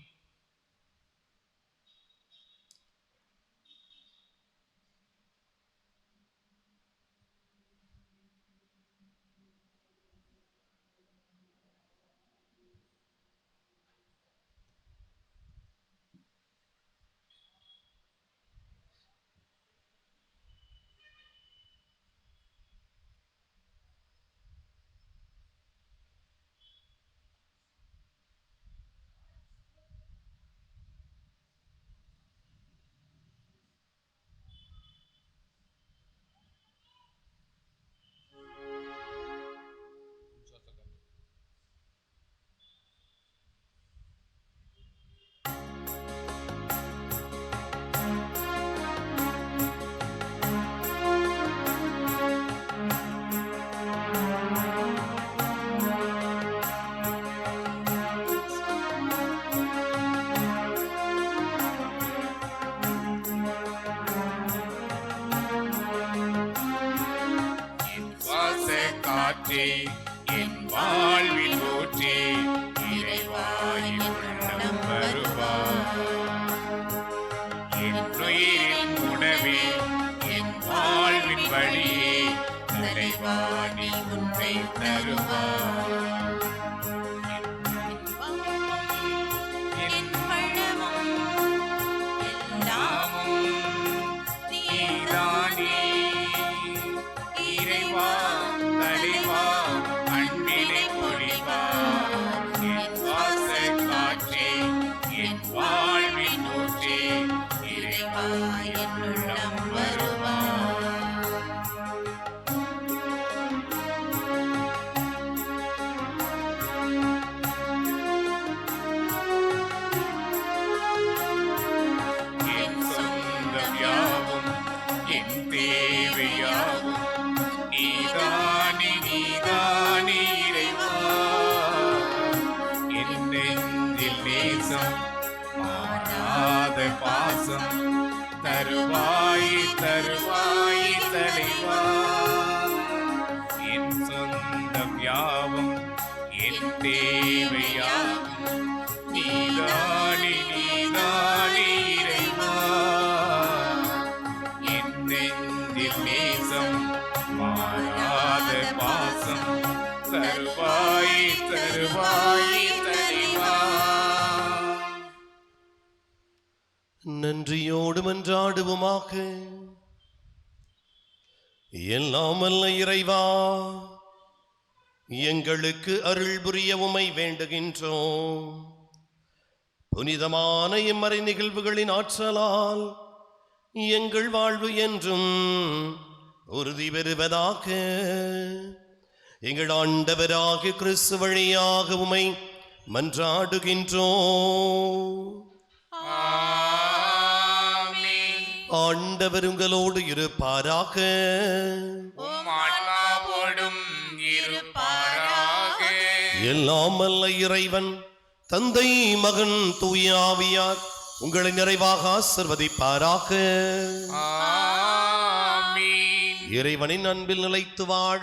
காற்றே, என் வாழ்வில் ஊற்றே, இறைவாயின் உள்ளம் வருவாய். என் உயிரின் உணவே, என் வாழ்வின் வழியே, தலைவா நீ உன்னை தருவாய். யாவும் என் தேவையாவும் நீதானே நீதானே இறைவா. என் நெஞ்சில் நேசம் மாறாத பாசம் தருவாய் தருவாய் தலைவா. நன்றியோடு மன்றாடுவோமாக. எல்லாம் வல்ல இறைவா, எங்களுக்கு அருள் புரிய உம்மை வேண்டுகின்றோம். புனிதமான இம்மறை நிகழ்வுகளின் ஆற்றலால் எங்கள் வாழ்வு என்றும் உறுதி பெறுவதாக. எங்கள் ஆண்டவராகிய கிறிஸ்து வழியாக உம்மை மன்றாடுகின்றோம். ஆண்டவர் உங்களோடு இருப்பாராக. உம் ஆன்மாவோடும் இருப்பாராக. எல்லாம் வல்ல இறைவன் தந்தை மகன் தூய ஆவியார் உங்களை நிறைவாக ஆசிர்வதிப்பாராக. ஆமென். இறைவனின் அன்பில் நிலைத்து வாழ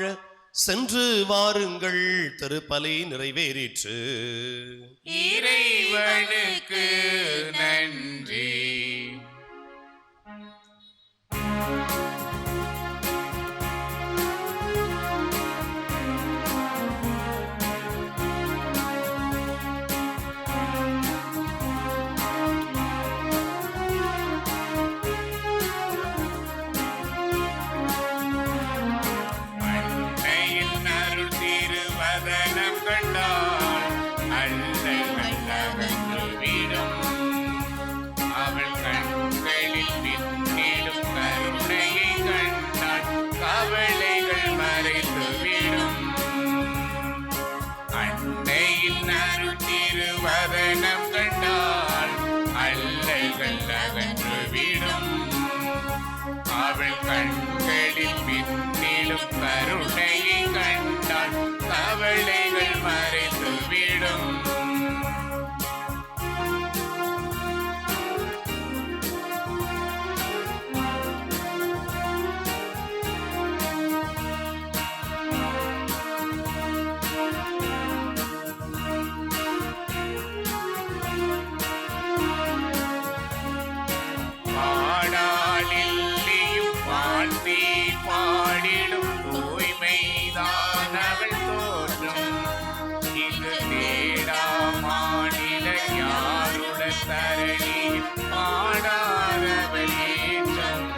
சென்று வாருங்கள். திருப்பலி நிறைவேறிற்று. இறைவனுக்கு நன்றி. அன்னையின் அருள் திருவதனம் கண்டால் அல்லல் அகன்று விடும். அவள் கண்களில் பின்னிடும் கருணையை கண்டால் கவலைகள் மறைந்துவிடும். அன்னையின் அருள் திருவதனம் கண்டால் அல்லல்கள் அகன்றுவிடும். அவள் கண்களில் பின்னிடும் கருணையை கண்டால் கவலைகள் மறைந்துவிடும். பாடாலில்லியும் வாழ்த்தி பாடிடும் தூய்மைதான் அவள் தோற்றும். இங்கு தேடா மாநில யாருடன் தரணியும் பாடாரவள் ஏற்றம்.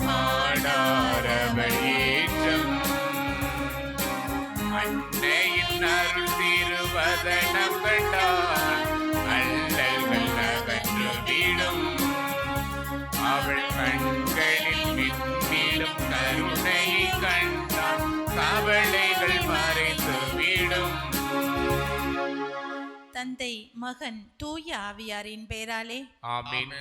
பாடாரவள் ஏற்றம். அன்னையின் அருள் திருவதனம் கண்டால் அல்லல்கள் அகன்றுவிடும். அவள் கண்களில் பின்னிடும் கருணையை கண்டால் கவலைகள் மறைந்துவிடும். தந்தை மகன் தூய ஆவியாரின் பெயராலே ஆமென்.